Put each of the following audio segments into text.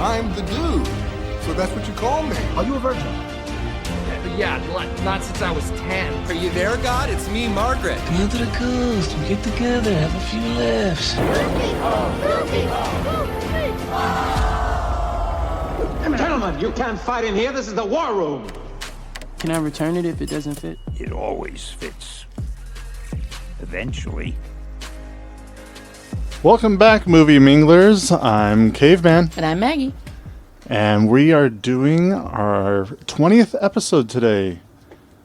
I'm the dude. So that's what you call me. Are you a virgin? Yeah, not since I was 10. Are you there, God? It's me, Margaret. Come on to the coast. We get together, have a few laughs. Gentlemen, you can't fight in here. This is the war room. Can I return it if it doesn't fit? It always fits. Eventually. Welcome back, Movie Minglers. I'm Caveman. And I'm Maggie. And we are doing our 20th episode today.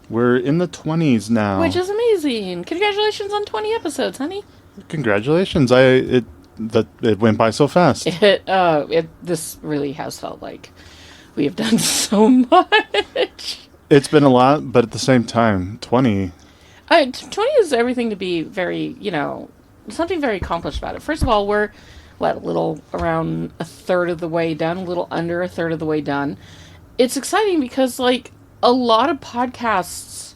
We're in the 20s now. Which is amazing. Congratulations on 20 episodes, honey. Congratulations. It went by so fast. This really has felt like we have done so much. It's been a lot, but at the same time, 20 is everything to be very, something very accomplished about it. First of all, we're, a little around a third of the way done, a little under a third of the way done. It's exciting because, a lot of podcasts,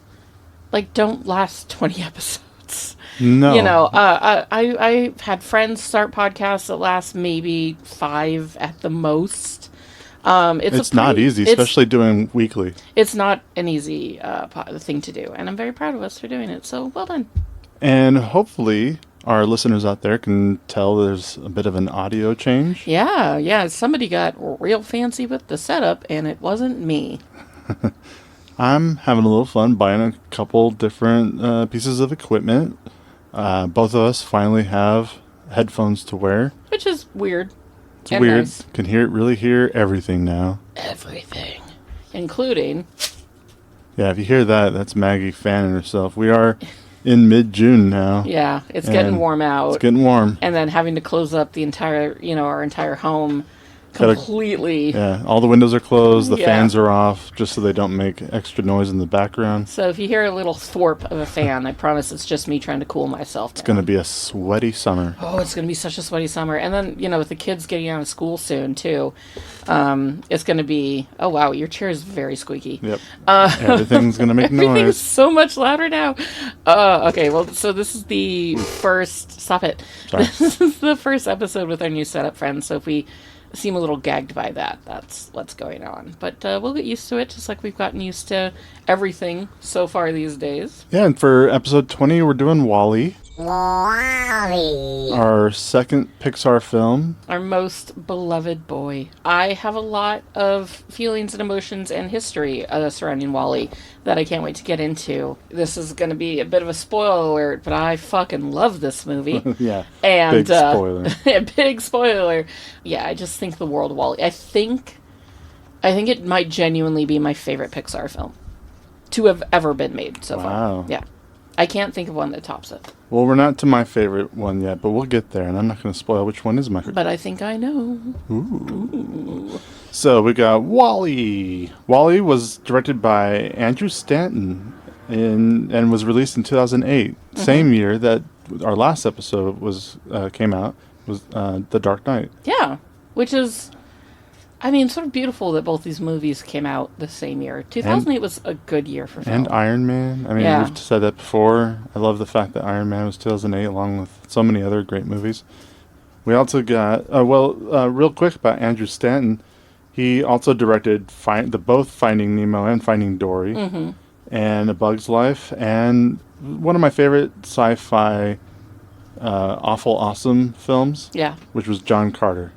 don't last 20 episodes. No. I've had friends start podcasts that last maybe 5 at the most. It's not easy, especially doing weekly. It's not an easy thing to do, and I'm very proud of us for doing it, so well done. And hopefully our listeners out there can tell there's a bit of an audio change. Yeah, somebody got real fancy with the setup, and it wasn't me. I'm having a little fun buying a couple different pieces of equipment. Both of us finally have headphones to wear. Which is weird. It's weird. Nice. Can really hear everything now. Everything. Including... Yeah, if you hear that, that's Maggie fanning herself. We are in mid-June now. Yeah, it's getting warm out. It's getting warm. And then having to close up the entire, our entire home completely. Yeah, all the windows are closed, the fans are off, just so they don't make extra noise in the background. So if you hear a little thwarp of a fan, I promise it's just me trying to cool myself down. It's going to be a sweaty summer. Oh, it's going to be such a sweaty summer. And then, with the kids getting out of school soon, too, it's going to be... Oh, wow, your chair is very squeaky. Yep. Everything's going to make noise. Everything's so much louder now. Okay, well, so this is the first... Stop it. Sorry. This is the first episode with our new setup, friends. So if we seem a little gagged by that, that's what's going on. But we'll get used to it, just like we've gotten used to everything so far these days. Yeah, and for episode 20, we're doing WALL-E. WALL-E. Our second Pixar film. Our most beloved boy. I have a lot of feelings and emotions and history surrounding WALL-E that I can't wait to get into. This is going to be a bit of a spoiler alert, but I fucking love this movie. Yeah, and, big spoiler. Big spoiler. Yeah, I just think the world of WALL-E. I think it might genuinely be my favorite Pixar film to have ever been made so far. Yeah. I can't think of one that tops it. Well, we're not to my favorite one yet, but we'll get there, and I'm not going to spoil which one is my favorite. But I think I know. Ooh. So we got WALL-E. WALL-E was directed by Andrew Stanton and was released in 2008, same year that our last episode came out, was The Dark Knight. Yeah, which is... sort of beautiful that both these movies came out the same year. 2008 was a good year for film. And Iron Man. We've said that before. I love the fact that Iron Man was 2008, along with so many other great movies. We also got, real quick about Andrew Stanton. He also directed both Finding Nemo and Finding Dory, and A Bug's Life, and one of my favorite sci-fi awful awesome films, which was John Carter.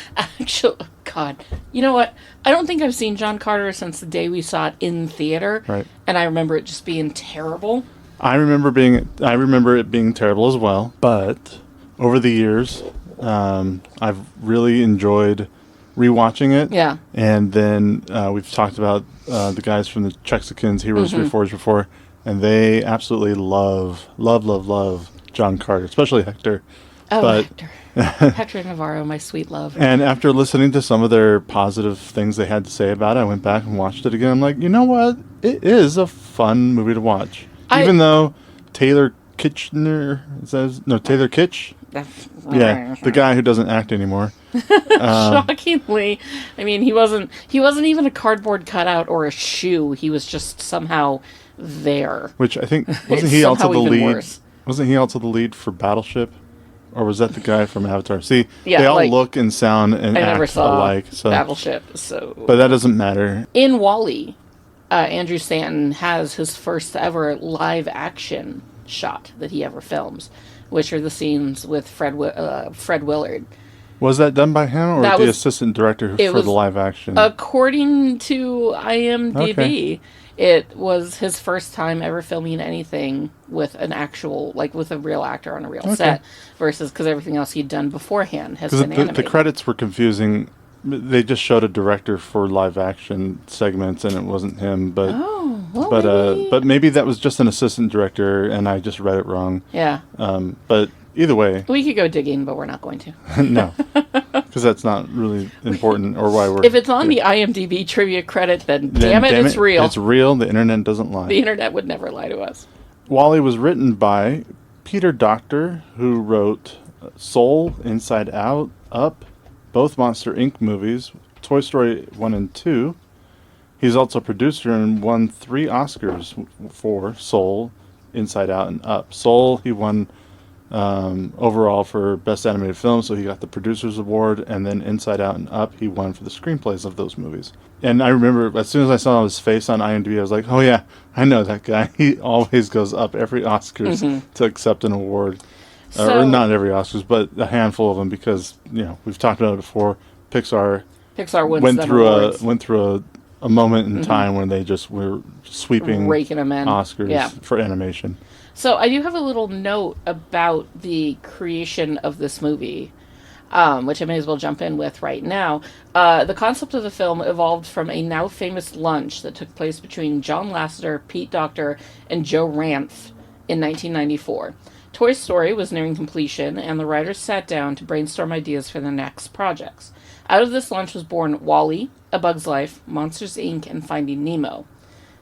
Actually, God, you know what? I don't think I've seen John Carter since the day we saw it in theater, right? And I remember it just being terrible. I remember it being terrible as well. But over the years, I've really enjoyed rewatching it. Yeah. And then we've talked about the guys from the Chexicans, Heroes Reforged before, and they absolutely love John Carter, especially Hector. Oh, Hector. Hector Navarro, my sweet love. And after listening to some of their positive things they had to say about it, I went back and watched it again. I'm like, you know what? It is a fun movie to watch. Even though Taylor Kitsch, the guy who doesn't act anymore. Shockingly, he wasn't even a cardboard cutout or a shoe. He was just somehow there. Which I think wasn't he also the lead? Wasn't he also the lead for Battleship? Or was that the guy from Avatar? See, Yeah, they all like, look and sound and I never act saw alike. So, Battleship, so... but that doesn't matter. In WALL-E, Andrew Stanton has his first ever live action shot that he ever films, which are the scenes with Fred Willard. Was that done by him or That the was- assistant director for the live action? According to IMDb, Okay. it was his first time ever filming anything with an actual, like with a real actor on a real set, versus because everything else he'd done beforehand has been animated. The credits were confusing. They just showed a director for live action segments, and it wasn't him. But maybe. but maybe that was just an assistant director, and I just read it wrong. Yeah. But either way, We could go digging, but we're not going to. no, because that's not really important or why we're. If it's on the IMDb trivia credit, then damn it, it's real. It's real. The internet doesn't lie. The internet would never lie to us. WALL-E was written by Peter Docter, who wrote Soul, Inside Out, Up, both Monster Inc. movies, Toy Story 1 and 2. He's also a producer and won 3 Oscars for Soul, Inside Out, and Up. Soul, he won overall for Best Animated Film, so he got the Producers Award, and then Inside Out and Up, he won for the screenplays of those movies. And I remember, as soon as I saw his face on IMDb, I was like, oh yeah, I know that guy. He always goes up every Oscars to accept an award. Or not every Oscars, but a handful of them, because, we've talked about it before. PIXAR went through a moment in time when they just were sweeping raking them in. Oscars for animation. So I do have a little note about the creation of this movie, which I may as well jump in with right now. The concept of the film evolved from a now famous lunch that took place between John Lasseter, Pete Docter, and Joe Ranft in 1994. Toy Story was nearing completion, and the writers sat down to brainstorm ideas for their next projects. Out of this lunch was born WALL-E, A Bug's Life, Monsters, Inc., and Finding Nemo.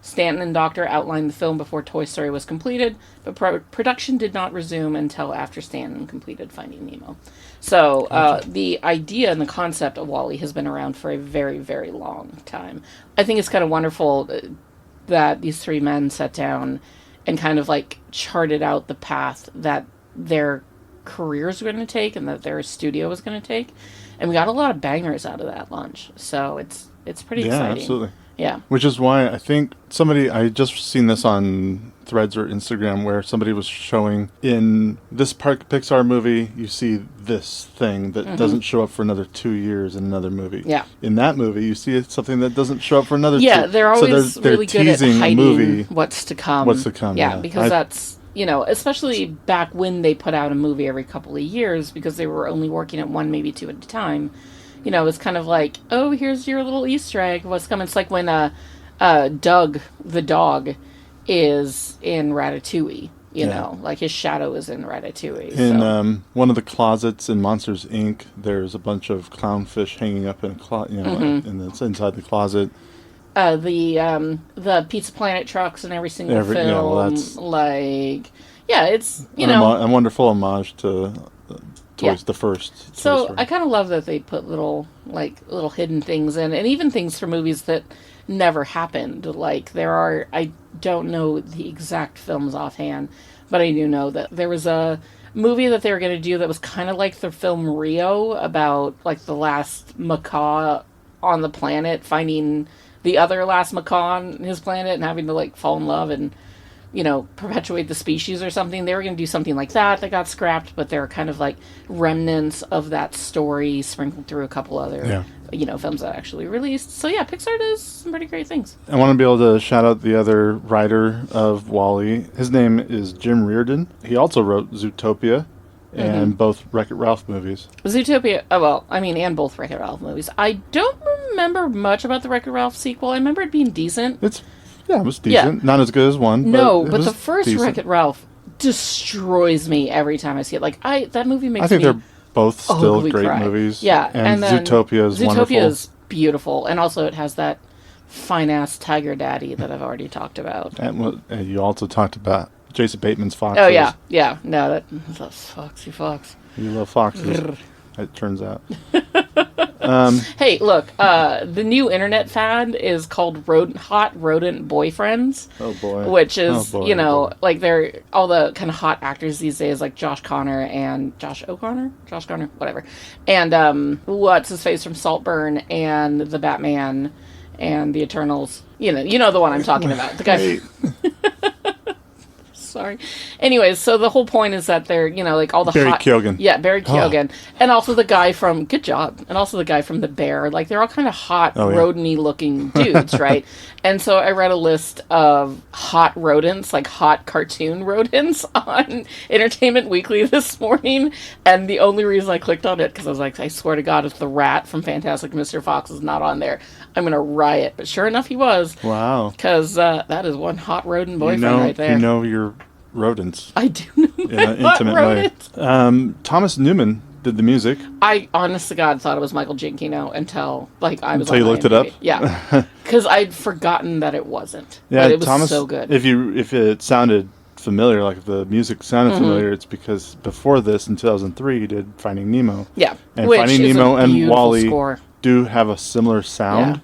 Stanton and Docter outlined the film before Toy Story was completed, but production did not resume until after Stanton completed Finding Nemo. So the idea and the concept of WALL-E has been around for a very, very long time. I think it's kind of wonderful that these 3 men sat down and kind of like charted out the path that their careers were going to take and that their studio was going to take. And we got a lot of bangers out of that lunch. So it's pretty exciting. Yeah, absolutely. Yeah. Which is why I think I just seen this on Threads or Instagram, where somebody was showing in this Pixar movie, you see this thing that doesn't show up for another 2 years in another movie. Yeah. In that movie, you see something that doesn't show up for another 2. Yeah, they're always they're really good at teasing hiding a movie. what's to come. What's to come, yeah. Because that's, especially back when they put out a movie every couple of years, because they were only working at 1, maybe 2 at a time. It's kind of like, oh, here's your little Easter egg. What's coming? It's like when Doug the dog is in Ratatouille. Like his shadow is in Ratatouille. In one of the closets in Monsters Inc., there's a bunch of clownfish hanging up in a closet, and it's inside the closet. The Pizza Planet trucks in every single film. Yeah, well, that's it's a wonderful homage to the first. So Toy I kind of love that they put little hidden things in, and even things for movies that never happened. Like I don't know the exact films offhand, but I do know that there was a movie that they were going to do that was kind of like the film Rio, about like the last macaw on the planet finding the other last macaw on his planet and having to like fall in love and perpetuate the species or something. They were going to do something like that got scrapped, but there are kind of like remnants of that story sprinkled through a couple other films that actually released. So yeah, Pixar does some pretty great things. I want to be able to shout out the other writer of WALL-E. His name is Jim Reardon. He also wrote Zootopia and both Wreck-It Ralph movies. Zootopia, and both Wreck-It Ralph movies. I don't remember much about the Wreck-It Ralph sequel. I remember it being decent. It was decent. Yeah. Not as good as 1. But the first decent. Wreck-It Ralph destroys me every time I see it. Like that movie makes me... I think they're both still great movies. Yeah. And Zootopia is wonderful. Zootopia is beautiful. And also it has that fine-ass tiger daddy that I've already talked about. And you also talked about Jason Bateman's foxes. Oh, yeah. Yeah. No, that's Foxy Fox. You love foxes, it turns out. Hey, look, the new internet fad is called hot rodent boyfriends. Oh boy. Which is, Oh, boy. like they're all the kind of hot actors these days, like Josh Connor, whatever. And what's his face from Saltburn and the Batman and the Eternals. You know the one I'm talking about. The guy. Sorry. Anyways, so the whole point is that they're, like all the Barry hot... Keoghan. Yeah, Barry Keoghan. And also the guy from... Good job. And also the guy from The Bear. Like, they're all kind of hot, rodent-y looking dudes, right? And so I read a list of hot rodents, like hot cartoon rodents on Entertainment Weekly this morning. And the only reason I clicked on it, because I was like, I swear to God, if the rat from Fantastic Mr. Fox is not on there, I'm going to riot. But sure enough, he was. Wow. Because that is one hot rodent boyfriend right there. You know your rodents. I do know In an intimate way. Thomas Newman did the music. I, honest to God, thought it was Michael Giacchino until I was Until you looked it up? Yeah. Because I'd forgotten that it wasn't. Yeah, but it was Thomas, so good. If it sounded familiar, like if the music sounded familiar, it's because before this, in 2003, he did Finding Nemo. Yeah. And Which Finding is Nemo a and beautiful WALL-E score. do have a similar sound.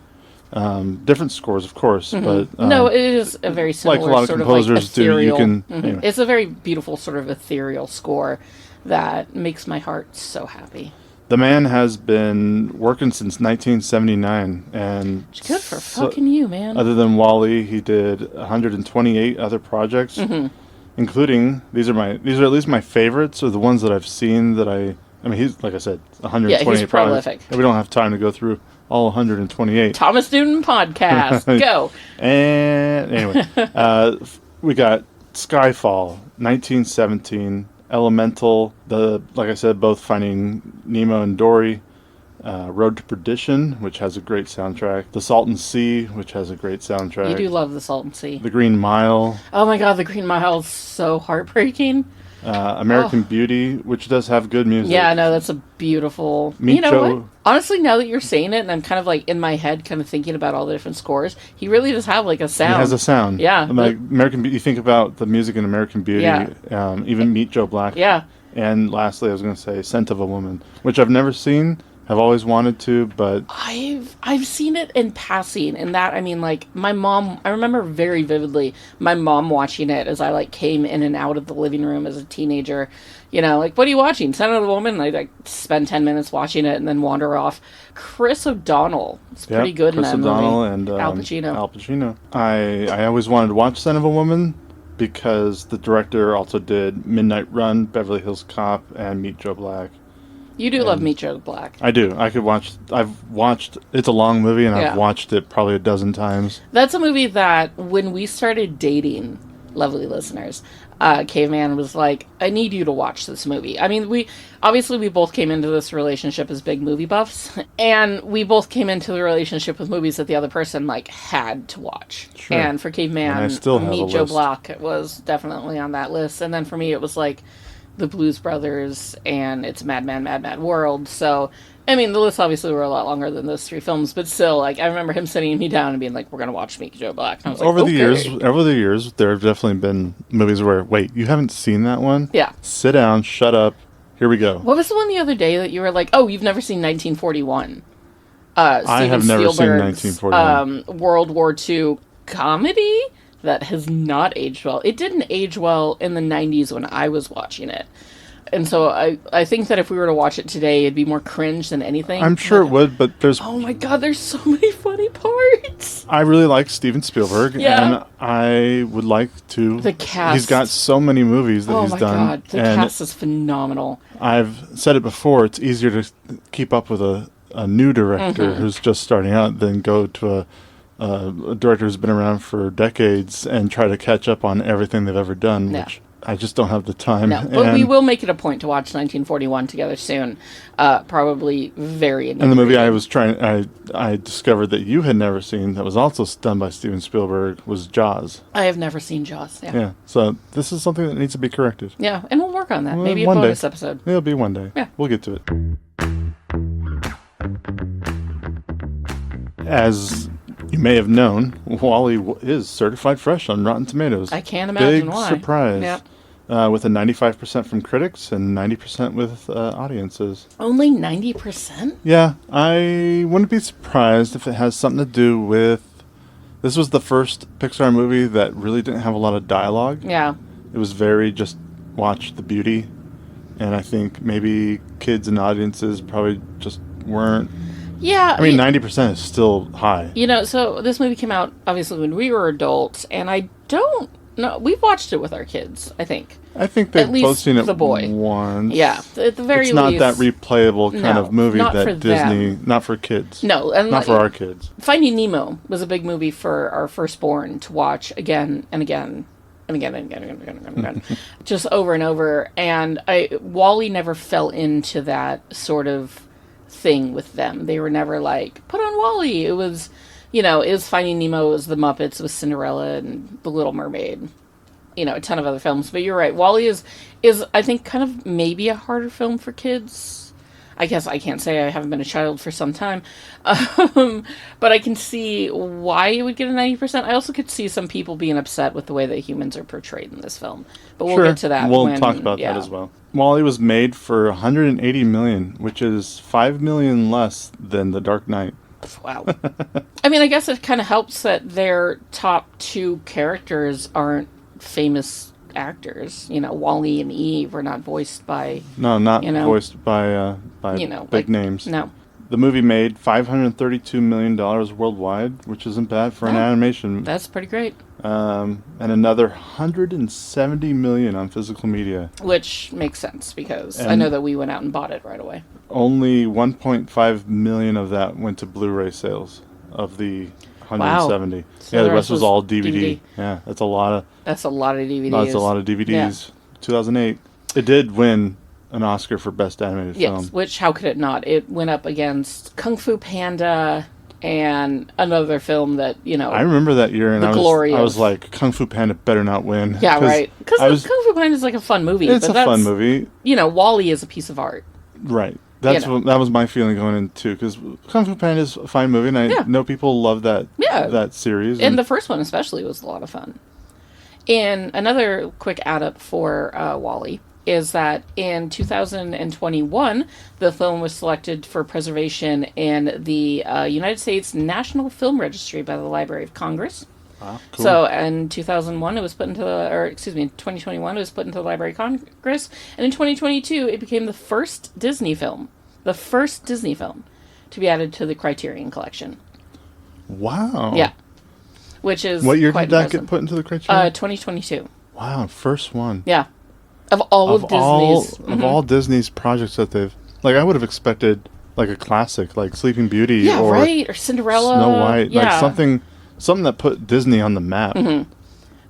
Different scores, of course, but no, it is a very similar like a lot of sort composers of like ethereal. do. You can. Anyway. It's a very beautiful sort of ethereal score that makes my heart so happy. The man has been working since 1979, and Good for fucking you, man. Other than WALL-E, he did 128 other projects, including these are at least my favorites, or the ones that I've seen that I mean, he's, like I said, 128 Yeah, he's prolific. And we don't have time to go through all 128. Thomas Newman Podcast. Go. And anyway, we got Skyfall, 1917, Elemental, like I said, both Finding Nemo and Dory, Road to Perdition, which has a great soundtrack, The Salton Sea, which has a great soundtrack. You do love The Salton Sea. The Green Mile. Oh my God, The Green Mile is so heartbreaking. American Beauty, which does have good music. Yeah, no, that's a beautiful... Meet you know Joe. what? Honestly, now that you're saying it, and I'm kind of like in my head kind of thinking about all the different scores, he really does have like a sound. He has a sound. Yeah. Like American Beauty, you think about the music in American Beauty, even Meet Joe Black. Yeah. And lastly, I was going to say Scent of a Woman, which I've never seen, have always wanted to, but... I've seen it in passing, and that, I mean, like, my mom, I remember very vividly my mom watching it as I, like, came in and out of the living room as a teenager. You know, like, what are you watching? Scent of the Woman? And I'd, like, spend 10 minutes watching it and then wander off. Chris O'Donnell is pretty good in that movie. Chris O'Donnell and Al Pacino. Al Pacino. I always wanted to watch Scent of a Woman because the director also did Midnight Run, Beverly Hills Cop, and Meet Joe Black. You do love Meet Joe Black. I do. I've watched, it's a long movie, and I've watched it probably a dozen times. That's a movie that, when we started dating, lovely listeners, Caveman was like, I need you to watch this movie. I mean, we both came into this relationship as big movie buffs, and we both came into the relationship with movies that the other person, like, had to watch. Sure. And for Caveman, Meet Joe Black was definitely on that list. And then for me, it was like The Blues Brothers and It's Mad, Mad World. So, I mean, the list obviously were a lot longer than those three films, but still, like, I remember him sitting me down and being like, we're going to watch Meet Joe Black. And I was like, over the years, there have definitely been movies where, wait, you haven't seen that one? Yeah. Sit down, shut up, here we go. What was the one the other day that you were like, oh, you've never seen 1941? I have never seen 1941. World War II comedy that has not aged well. It didn't age well in the 90s when I was watching it. And so I think that if we were to watch it today, it'd be more cringe than anything. I'm sure it would, but there's... Oh my God, there's so many funny parts. I really like Steven Spielberg, and I would like to... The cast. He's got so many movies that he's done. Oh my God, the cast is phenomenal. I've said it before, it's easier to keep up with a new director who's just starting out than go to a director who's been around for decades and try to catch up on everything they've ever done, which I just don't have the time. No, but we will make it a point to watch 1941 together soon. Probably very And the movie I discovered that you had never seen that was also done by Steven Spielberg was Jaws. I have never seen Jaws. Yeah. So this is something that needs to be corrected. Yeah, and we'll work on that. Maybe a one bonus day. episode. It'll be one day. Yeah. We'll get to it. As you may have known, WALL-E is certified fresh on Rotten Tomatoes. I can't imagine Big why. surprise. Yep. with a 95% from critics and 90% with audiences. Only 90%? Yeah, I wouldn't be surprised if it has something to do with... This was the first Pixar movie that really didn't have a lot of dialogue. Yeah. It was very just watch the beauty. And I think maybe kids and audiences probably just weren't... Yeah. I mean, 90% is still high. You know, so this movie came out, obviously, when we were adults, and I don't know... We've watched it with our kids, I think. I think they've both seen it the boy. once. Yeah, at the very least. It's not not that replayable kind of movie that Disney... Them. Not for kids. No. And not for our kids. Finding Nemo was a big movie for our firstborn to watch again and again. And again, just over and over. And Wall-E never fell into that sort of thing with them. They were never like, put on Wall-E. It was, it was Finding Nemo, it was The Muppets, it was Cinderella and The Little Mermaid. A ton of other films. But you're right, Wall-E is I think kind of maybe a harder film for kids. I guess I can't say I haven't been a child for some time. But I can see why it would get a 90%. I also could see some people being upset with the way that humans are portrayed in this film. But we'll get to that. We'll talk about that as well. Wall-E was made for $180 million, which is $5 million less than The Dark Knight. Wow. I mean, I guess it kind of helps that their top two characters aren't famous actors. Wall-E and Eve were not voiced by... No, not voiced by big names. No. The movie made $532 million worldwide, which isn't bad for an animation. That's pretty great. And another $170 million on physical media. Which makes sense, because I know that we went out and bought it right away. Only 1.5 million of that went to Blu-ray sales of the 170. Wow. So the rest was all DVD. Yeah, that's a lot of DVDs. That's a lot of DVDs. Yeah. 2008. It did win an Oscar for Best Animated Film. Yes, which, how could it not? It went up against Kung Fu Panda and another film that, I remember that year, and I was like, Kung Fu Panda better not win. Yeah, right. Because Kung Fu Panda is like a fun movie. It's a fun movie. Wall-E is a piece of art. Right. That was my feeling going in too, because Kung Fu Panda is a fine movie, and I know people love that series. And the first one especially was a lot of fun. And another quick add-up for Wall-E is that in 2021, the film was selected for preservation in the United States National Film Registry by the Library of Congress. Wow, cool. So in 2001, it was put into in 2021, it was put into the Library of Congress, and in 2022, it became the first Disney film to be added to the Criterion Collection. Wow. Yeah. Which is what year quite did that impressive. get put into the Criterion? 2022. Wow, first one. Yeah. Of all Disney's. Of all Disney's projects that they've... I would have expected, a classic, like Sleeping Beauty or... right, or Cinderella. Snow White. Yeah. Something that put Disney on the map. Mm-hmm.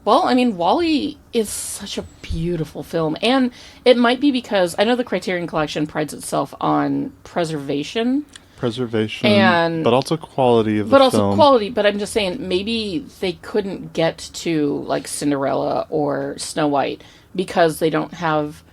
Well, I mean, Wall-E is such a beautiful film. And it might be because... I know the Criterion Collection prides itself on preservation, but also quality of the film. But also quality, but I'm just saying, maybe they couldn't get to, Cinderella or Snow White because they don't have,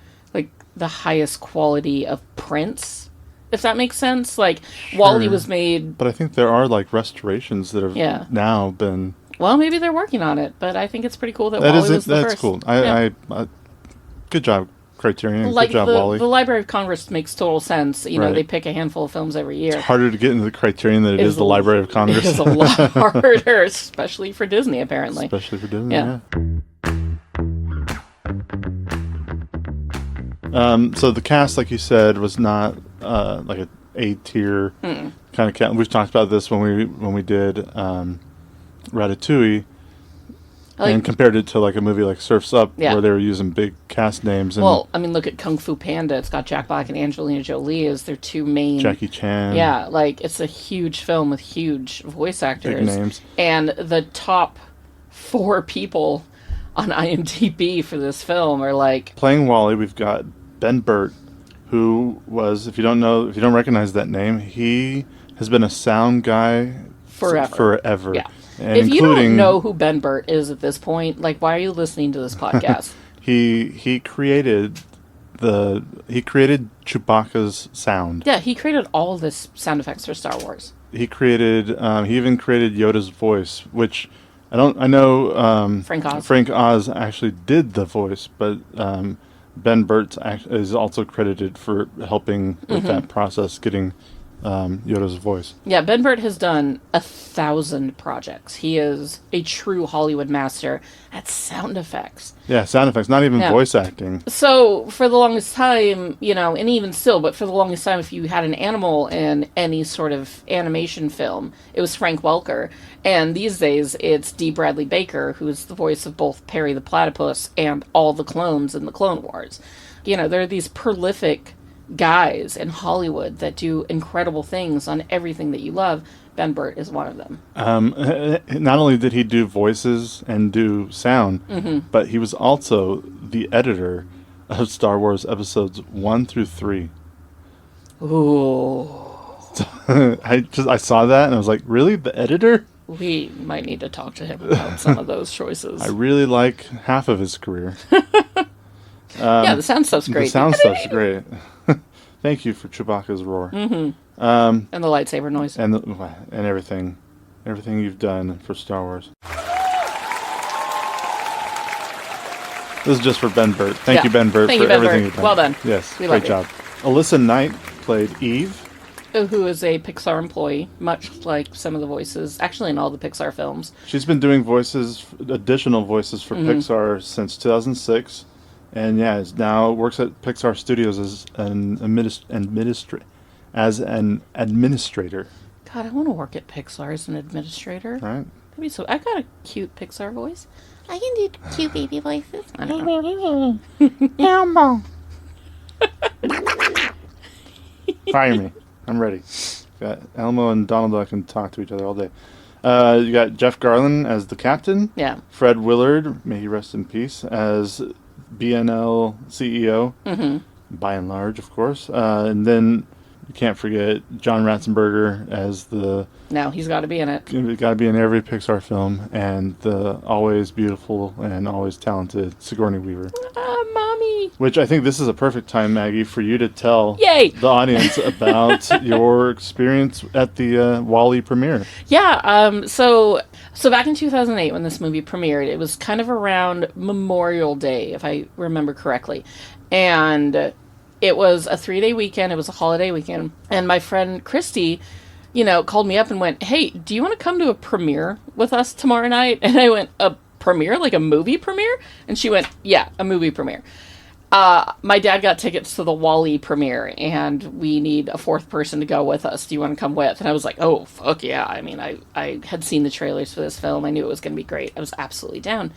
the highest quality of prints, if that makes sense. Sure. Wall-E was made... But I think there are, restorations that have now been... Well, maybe they're working on it, but I think it's pretty cool that Wall-E was the first. That's cool. I good job, Criterion. Good job, Wall-E. The Library of Congress makes total sense. They pick a handful of films every year. It's harder to get into the Criterion than it is the Library of Congress. It is a lot harder, especially for Disney, apparently. Especially for Disney, yeah. So the cast, like you said, was not like an A-tier kind of cast. We've talked about this when we did Ratatouille. And compared it to a movie like Surf's Up, where they were using big cast names. And look at Kung Fu Panda. It's got Jack Black and Angelina Jolie as their two main... Jackie Chan. Yeah, it's a huge film with huge voice actors. Big names. And the top 4 people on IMDb for this film are Playing Wall-E, we've got Ben Burt, who was, if you don't recognize that name, he has been a sound guy forever. Yeah. And if you don't know who Ben Burt is at this point, why are you listening to this podcast? he created Chewbacca's sound. Yeah, he created all this sound effects for Star Wars. He even created Yoda's voice, which I know Frank Oz. actually did the voice, but Ben Burt is also credited for helping with that process, getting Yoda's voice. Yeah, Ben Burt has done 1,000 projects. He is a true Hollywood master at sound effects. Yeah, sound effects, not even voice acting. So, for the longest time, and even still, but for the longest time, if you had an animal in any sort of animation film, it was Frank Welker. And these days, it's D. Bradley Baker, who is the voice of both Perry the Platypus and all the clones in the Clone Wars. There are these prolific guys in Hollywood that do incredible things on everything that you love. Ben Burt is one of them. Not only did he do voices and do sound, but he was also the editor of Star Wars episodes 1 through 3. Ooh. I saw that and I was like, really? The editor? We might need to talk to him about some of those choices. I really like half of his career. Yeah, the sound stuff's great. The sound stuff's great. Thank you for Chewbacca's roar. And the lightsaber noise. And everything. Everything you've done for Star Wars. This is just for Ben Burt. Thank you, Ben Burt, for everything you've done. Well done. Yes, We great job. Alyssa Knight played Eve. Who is a PIXAR employee, much like some of the voices, actually in all the PIXAR films. She's been doing additional voices for PIXAR since 2006. And now works at PIXAR Studios as an administrator. God, I want to work at PIXAR as an administrator. Right. That'd be so. I got a cute PIXAR voice. I can do cute baby voices. I don't know. Elmo. Fire me. I'm ready. Got Elmo and Donald Duck can talk to each other all day. You got Jeff Garlin as the captain. Yeah. Fred Willard, may he rest in peace, as BNL CEO, by and large, of course. And then you can't forget John Ratzenberger as the... No, he's got to be in it. He's got to be in every Pixar film, and the always beautiful and always talented Sigourney Weaver. Mommy! Which I think this is a perfect time, Maggie, for you to tell Yay! the audience about your experience at the WALL-E premiere. Yeah, so back in 2008 when this movie premiered, it was kind of around Memorial Day, if I remember correctly. And it was a 3-day weekend. It was a holiday weekend. And my friend Christy, called me up and went, hey, do you want to come to a premiere with us tomorrow night? And I went, a premiere? Like a movie premiere? And she went, yeah, a movie premiere. My dad got tickets to the WALL-E premiere, and we need a fourth person to go with us. Do you want to come with? And I was like, oh, fuck yeah. I mean, I had seen the trailers for this film. I knew it was going to be great. I was absolutely down.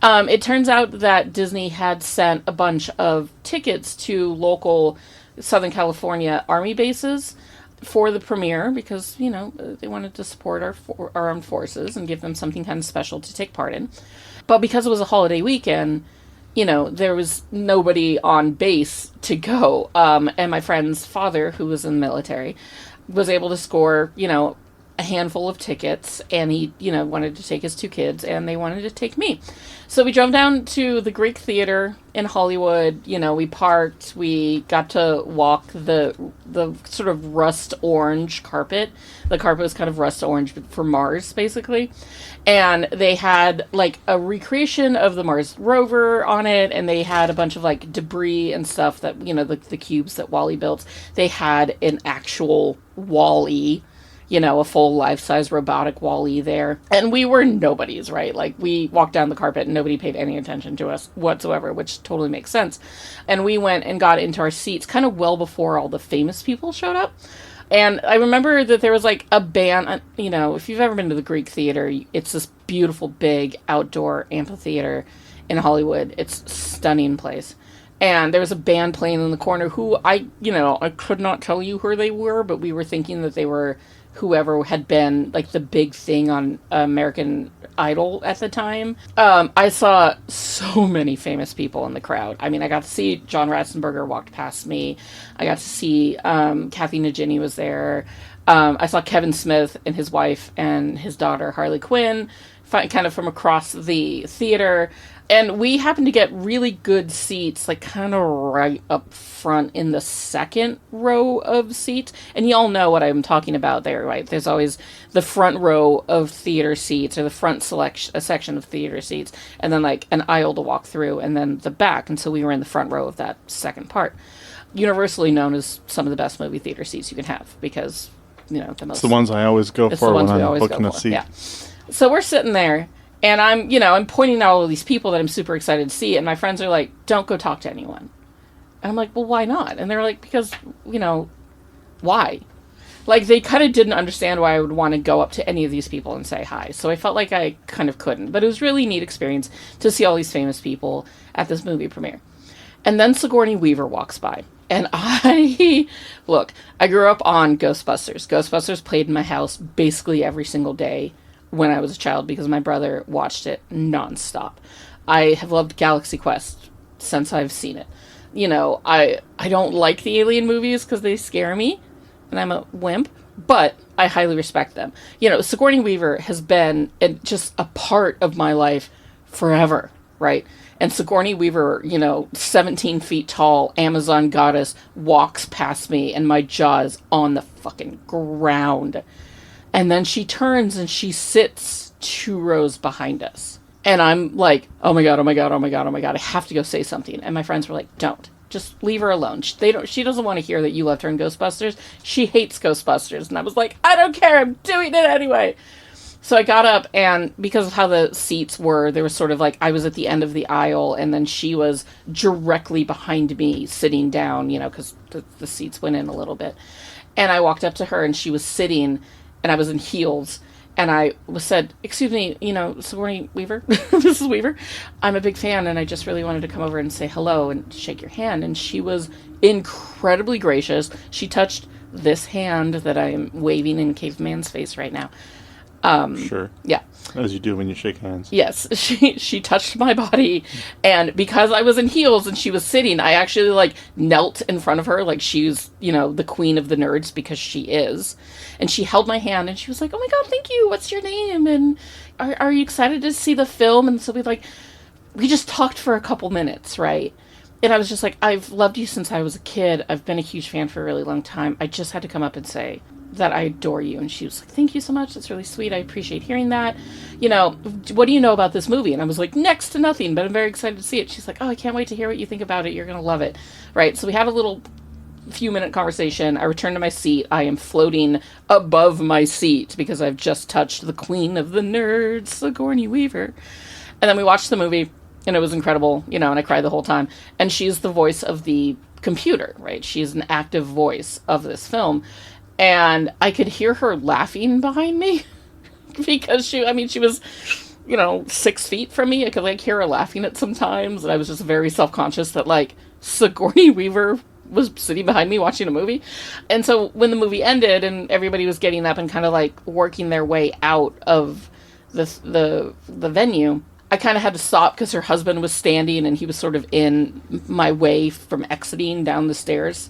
It turns out that Disney had sent a bunch of tickets to local Southern California Army bases for the premiere because, they wanted to support our armed forces and give them something kind of special to take part in. But because it was a holiday weekend, there was nobody on base to go. And my friend's father, who was in the military, was able to score, a handful of tickets, and he, wanted to take his 2 kids, and they wanted to take me. So we drove down to the Greek Theater in Hollywood. We parked. We got to walk the sort of rust orange carpet. The carpet was kind of rust orange for Mars, basically. And they had like a recreation of the Mars rover on it, and they had a bunch of like debris and stuff that, the cubes that WALL-E built. They had an actual WALL-E, a full life-size robotic WALL-E there. And we were nobodies, right? Like, we walked down the carpet and nobody paid any attention to us whatsoever, which totally makes sense. And we went and got into our seats kind of well before all the famous people showed up. And I remember that there was, like, a band, if you've ever been to the Greek Theater, it's this beautiful, big, outdoor amphitheater in Hollywood. It's a stunning place. And there was a band playing in the corner who I could not tell you who they were, but we were thinking that they were whoever had been like the big thing on American Idol at the time. I saw so many famous people in the crowd. I mean, I got to see John Ratzenberger walked past me. I got to see Kathy Najimy was there. I saw Kevin Smith and his wife and his daughter Harley Quinn kind of from across the theater. And we happened to get really good seats, like kind of right up front in the second row of seats. And you all know what I'm talking about there, right? There's always the front row of theater seats, or the front section of theater seats, and then like an aisle to walk through, and then the back. And so we were in the front row of that second part. Universally known as some of the best movie theater seats you can have, because, you know, It's the ones I always go for when I'm booking a seat. Yeah. So we're sitting there, and I'm pointing out all of these people that I'm super excited to see, and my friends are like, don't go talk to anyone. And I'm like, well, why not? And they're like, because, why? Like, they kind of didn't understand why I would want to go up to any of these people and say hi. So I felt like I kind of couldn't. But it was really a neat experience to see all these famous people at this movie premiere. And then Sigourney Weaver walks by. And I grew up on Ghostbusters. Ghostbusters played in my house basically every single day when I was a child, because my brother watched it nonstop. I have loved Galaxy Quest since I've seen it. I don't like the alien movies because they scare me, and I'm a wimp, but I highly respect them. Sigourney Weaver has been just a part of my life forever, right? And Sigourney Weaver, 17 feet tall, Amazon goddess, walks past me, and my jaw is on the fucking ground. And then she turns and she sits 2 rows behind us. And I'm like, oh my God, oh my God, oh my God, oh my God, I have to go say something. And my friends were like, don't. Just leave her alone. She doesn't want to hear that you loved her in Ghostbusters. She hates Ghostbusters. And I was like, I don't care, I'm doing it anyway. So I got up, and because of how the seats were, there was sort of like, I was at the end of the aisle, and then she was directly behind me, sitting down, because the seats went in a little bit. And I walked up to her, and she was sitting, and I was in heels, and I said, excuse me, Sigourney Weaver, Mrs. Weaver, I'm a big fan, and I just really wanted to come over and say hello and shake your hand. And she was incredibly gracious. She touched this hand that I am waving in Caveman's face right now. Sure. Yeah. As you do when you shake hands. Yes. She touched my body, and because I was in heels and she was sitting, I actually knelt in front of her like she's, the queen of the nerds, because she is. And she held my hand, and she was like, oh my God, thank you. What's your name? And are you excited to see the film? And so we just talked for a couple minutes, right? And I was just like, I've loved you since I was a kid. I've been a huge fan for a really long time. I just had to come up and say that I adore you. And she was like, thank you so much. That's really sweet. I appreciate hearing that. What do you know about this movie? And I was like, next to nothing, but I'm very excited to see it. She's like, oh, I can't wait to hear what you think about it. You're going to love it. Right. So we had a little few-minute conversation. I returned to my seat. I am floating above my seat because I've just touched the queen of the nerds, Sigourney Weaver. And then we watched the movie, and it was incredible, and I cried the whole time. And she's the voice of the computer, right? She's an active voice of this film. And I could hear her laughing behind me because she was, 6 feet from me. I could hear her laughing at sometimes. And I was just very self-conscious that Sigourney Weaver was sitting behind me watching a movie. And so when the movie ended and everybody was getting up and kind of working their way out of the venue, I kind of had to stop because her husband was standing and he was sort of in my way from exiting down the stairs.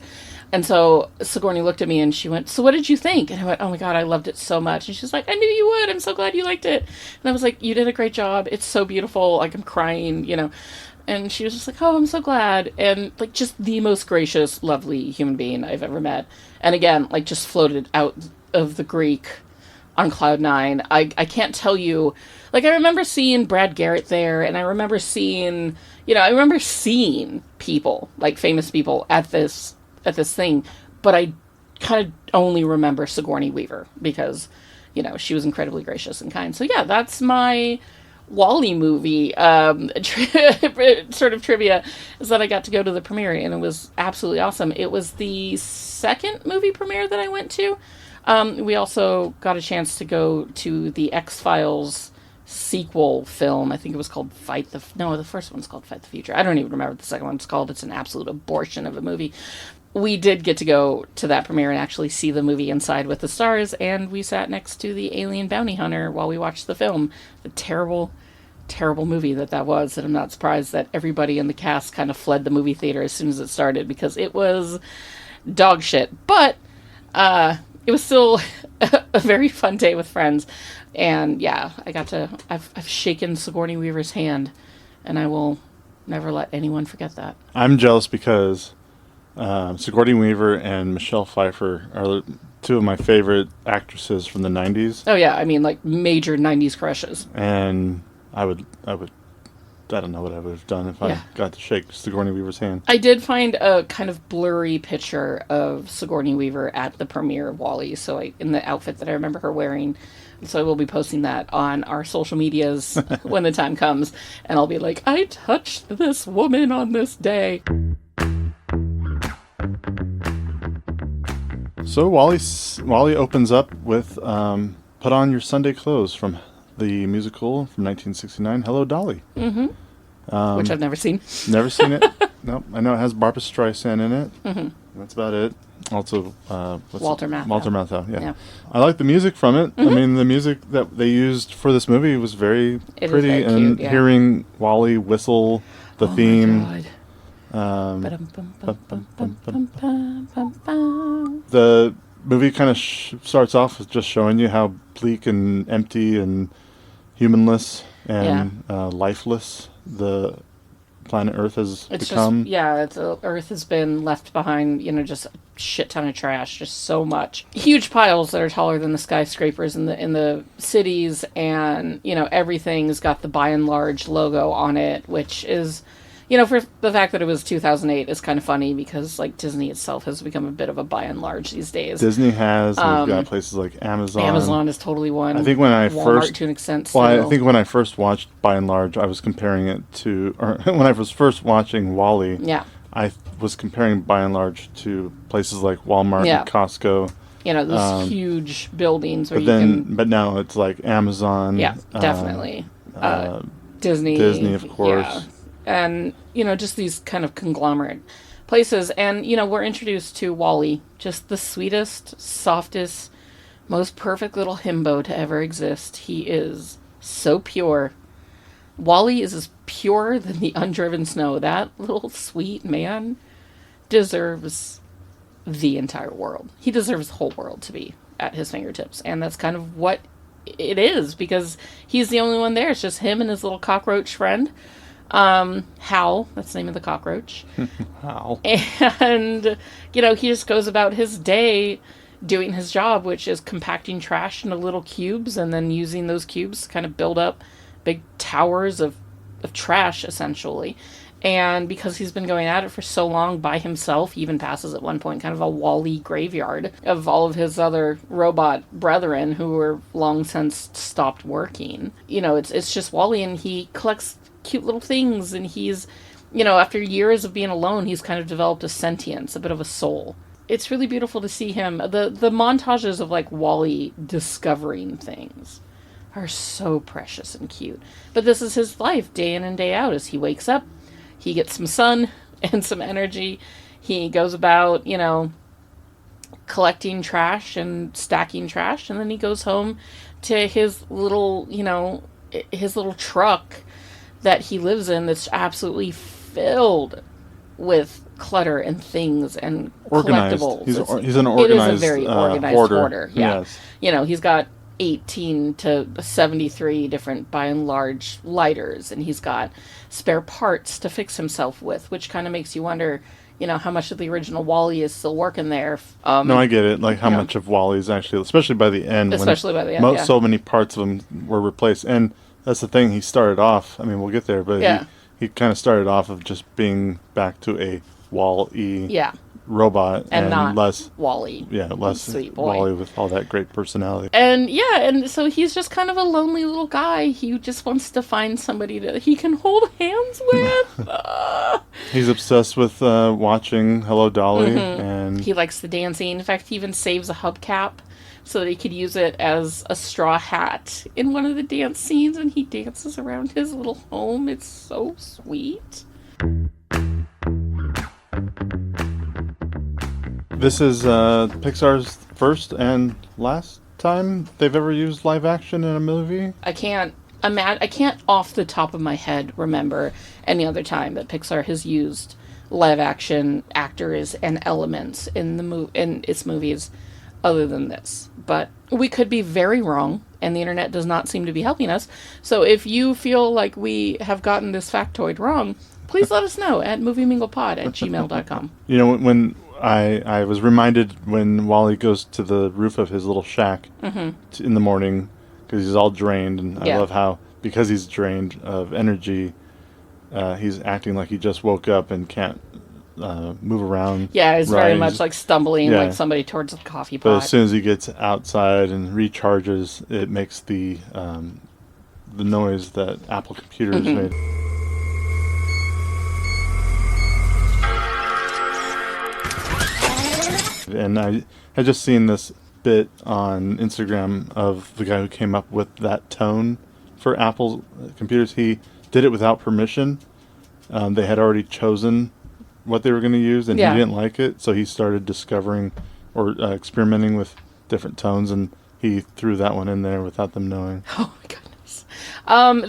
And so Sigourney looked at me and she went, so what did you think? And I went, oh my God, I loved it so much. And she's like, I knew you would. I'm so glad you liked it. And I was like, you did a great job. It's so beautiful. I'm crying, And she was just like, oh, I'm so glad. And just the most gracious, lovely human being I've ever met. And again, just floated out of the Greek on cloud nine. I can't tell you, I remember seeing Brad Garrett there, and I remember seeing, people, famous people at this thing, but I kind of only remember Sigourney Weaver because, she was incredibly gracious and kind. So yeah, that's my Wall-E movie sort of trivia, is that I got to go to the premiere, and it was absolutely awesome. It was the second movie premiere that I went to. We also got a chance to go to the X-Files sequel film. I think it was called the first one's called Fight the Future. I don't even remember what the second one's called. It's an absolute abortion of a movie. We did get to go to that premiere and actually see the movie inside with the stars, and we sat next to the alien bounty hunter while we watched the film. The terrible, terrible movie that was, and I'm not surprised that everybody in the cast kind of fled the movie theater as soon as it started because it was dog shit. But it was still a very fun day with friends. And yeah, I've shaken Sigourney Weaver's hand And I will never let anyone forget that. I'm jealous because Sigourney Weaver and Michelle Pfeiffer are two of my favorite actresses from the 90s. Oh, yeah. I mean, like, major 90s crushes. And I don't know what I would have done if I got to shake Sigourney Weaver's hand. I did find a kind of blurry picture of Sigourney Weaver at the premiere of WALL-E, in the outfit that I remember her wearing. So I will be posting that on our social medias when the time comes. And I'll be like, I touched this woman on this day. So WALL-E opens up with Put On Your Sunday Clothes from the musical from 1969, Hello, Dolly. Mm-hmm. Which I've never seen. Never seen it. Nope. I know it has Barbra Streisand in it. Mm-hmm. That's about it. Also, Walter Matthau. Walter Matthau, yeah. I like the music from it. Mm-hmm. I mean, the music that they used for this movie was very pretty. Very and cute, hearing Wally whistle the theme. My God. The movie kind of starts off with just showing you how bleak and empty and humanless and lifeless the planet Earth has become. Earth has been left behind, just a shit ton of trash, just so much. Huge piles that are taller than the skyscrapers in the cities, and, everything's got the By and Large logo on it, which is, for the fact that it was 2008 is kind of funny because, like, Disney itself has become a bit of a By and Large these days. Disney has. We've got places like Amazon. Amazon is totally one. I think when I Walmart to an extent. I think when I first watched By and Large, I was comparing it to, or when I was first watching WALL-E, I was comparing By and Large to places like Walmart and Costco. Those huge buildings. But now it's like Amazon. Yeah, definitely. Disney. Disney, of course. Yeah. And, just these kind of conglomerate places. And, we're introduced to Wally, just the sweetest, softest, most perfect little himbo to ever exist. He is so pure. Wally is as pure than the undriven snow. That little sweet man deserves the entire world. He deserves the whole world to be at his fingertips. And that's kind of what it is, because he's the only one there. It's just him and his little cockroach friend. Hal, that's the name of the cockroach. Hal. And, he just goes about his day doing his job, which is compacting trash into little cubes and then using those cubes to kind of build up big towers of trash, essentially. And because he's been going at it for so long by himself, he even passes at one point kind of a Wall-E graveyard of all of his other robot brethren who were long since stopped working. It's just Wall-E, and he collects cute little things, and he's, after years of being alone, he's kind of developed a sentience, a bit of a soul. It's really beautiful to see him. The montages of, like, Wall-E discovering things are so precious and cute. But this is his life, day in and day out. As he wakes up, he gets some sun and some energy. He goes about, collecting trash and stacking trash, and then he goes home to his little, his little truck that he lives in that's absolutely filled with clutter and things and organized. Collectibles. He's an organized, it is a very organized hoarder. Yeah. Yes. He's got 18 to 73 different By and Large lighters, and he's got spare parts to fix himself with, which kind of makes you wonder, how much of the original Wall-E is still working there. No, I get it. Like how much of Wall-E's actually, especially by the end. So many parts of him were replaced. And that's the thing. He started off, we'll get there, but he kind of started off of just being back to a Wall-E robot and not less Wall-E. Yeah, less sweet boy. Wall-E with all that great personality. And so he's just kind of a lonely little guy. He just wants to find somebody that he can hold hands with. He's obsessed with watching Hello, Dolly, and he likes the dancing. In fact, he even saves a hubcap so that he could use it as a straw hat in one of the dance scenes, and he dances around his little home. It's so sweet. This is Pixar's first and last time they've ever used live action in a movie. I can't off the top of my head remember any other time that Pixar has used live action actors and elements in its movies. other than this. But we could be very wrong, and the internet does not seem to be helping us. So if you feel like we have gotten this factoid wrong, please let us know at movieminglepod@gmail.com. You know, when I was reminded when Wally goes to the roof of his little shack in the morning, because he's all drained, and I love how, because he's drained of energy, he's acting like he just woke up and can't move around. Yeah, it's very much like stumbling like somebody towards a coffee pot. But as soon as he gets outside and recharges, it makes the noise that Apple computers made. And I had just seen this bit on Instagram of the guy who came up with that tone for Apple computers. He did it without permission. They had already chosen what they were going to use, and he didn't like it, so he started discovering or experimenting with different tones, and he threw that one in there without them knowing. Oh my goodness.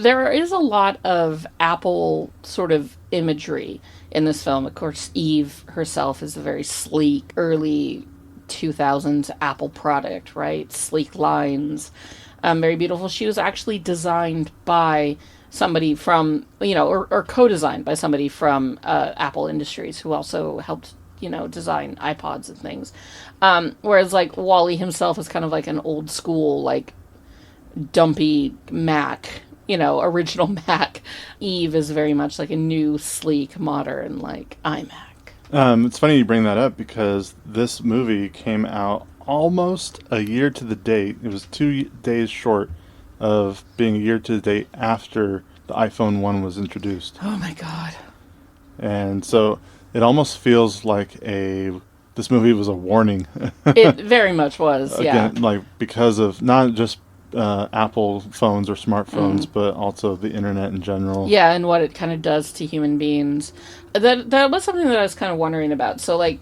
There is a lot of Apple sort of imagery in this film. Of course, Eve herself is a very sleek, early 2000s Apple product, right? Sleek lines, very beautiful. She was actually designed by somebody from, or co-designed by somebody from Apple Industries, who also helped, design iPods and things. Whereas, like, Wally himself is kind of like an old school, like, dumpy Mac, original Mac. Eve is very much like a new, sleek, modern, like, iMac. It's funny you bring that up, because this movie came out almost a year to the date. It was 2 days short of being a year to the date after the iPhone 1 was introduced. Oh my god. And so it almost feels like this movie was a warning. It very much was, yeah. Again, like, because of not just Apple phones or smartphones, but also the internet in general. Yeah, and what it kind of does to human beings. That was something that I was kind of wondering about. So, like,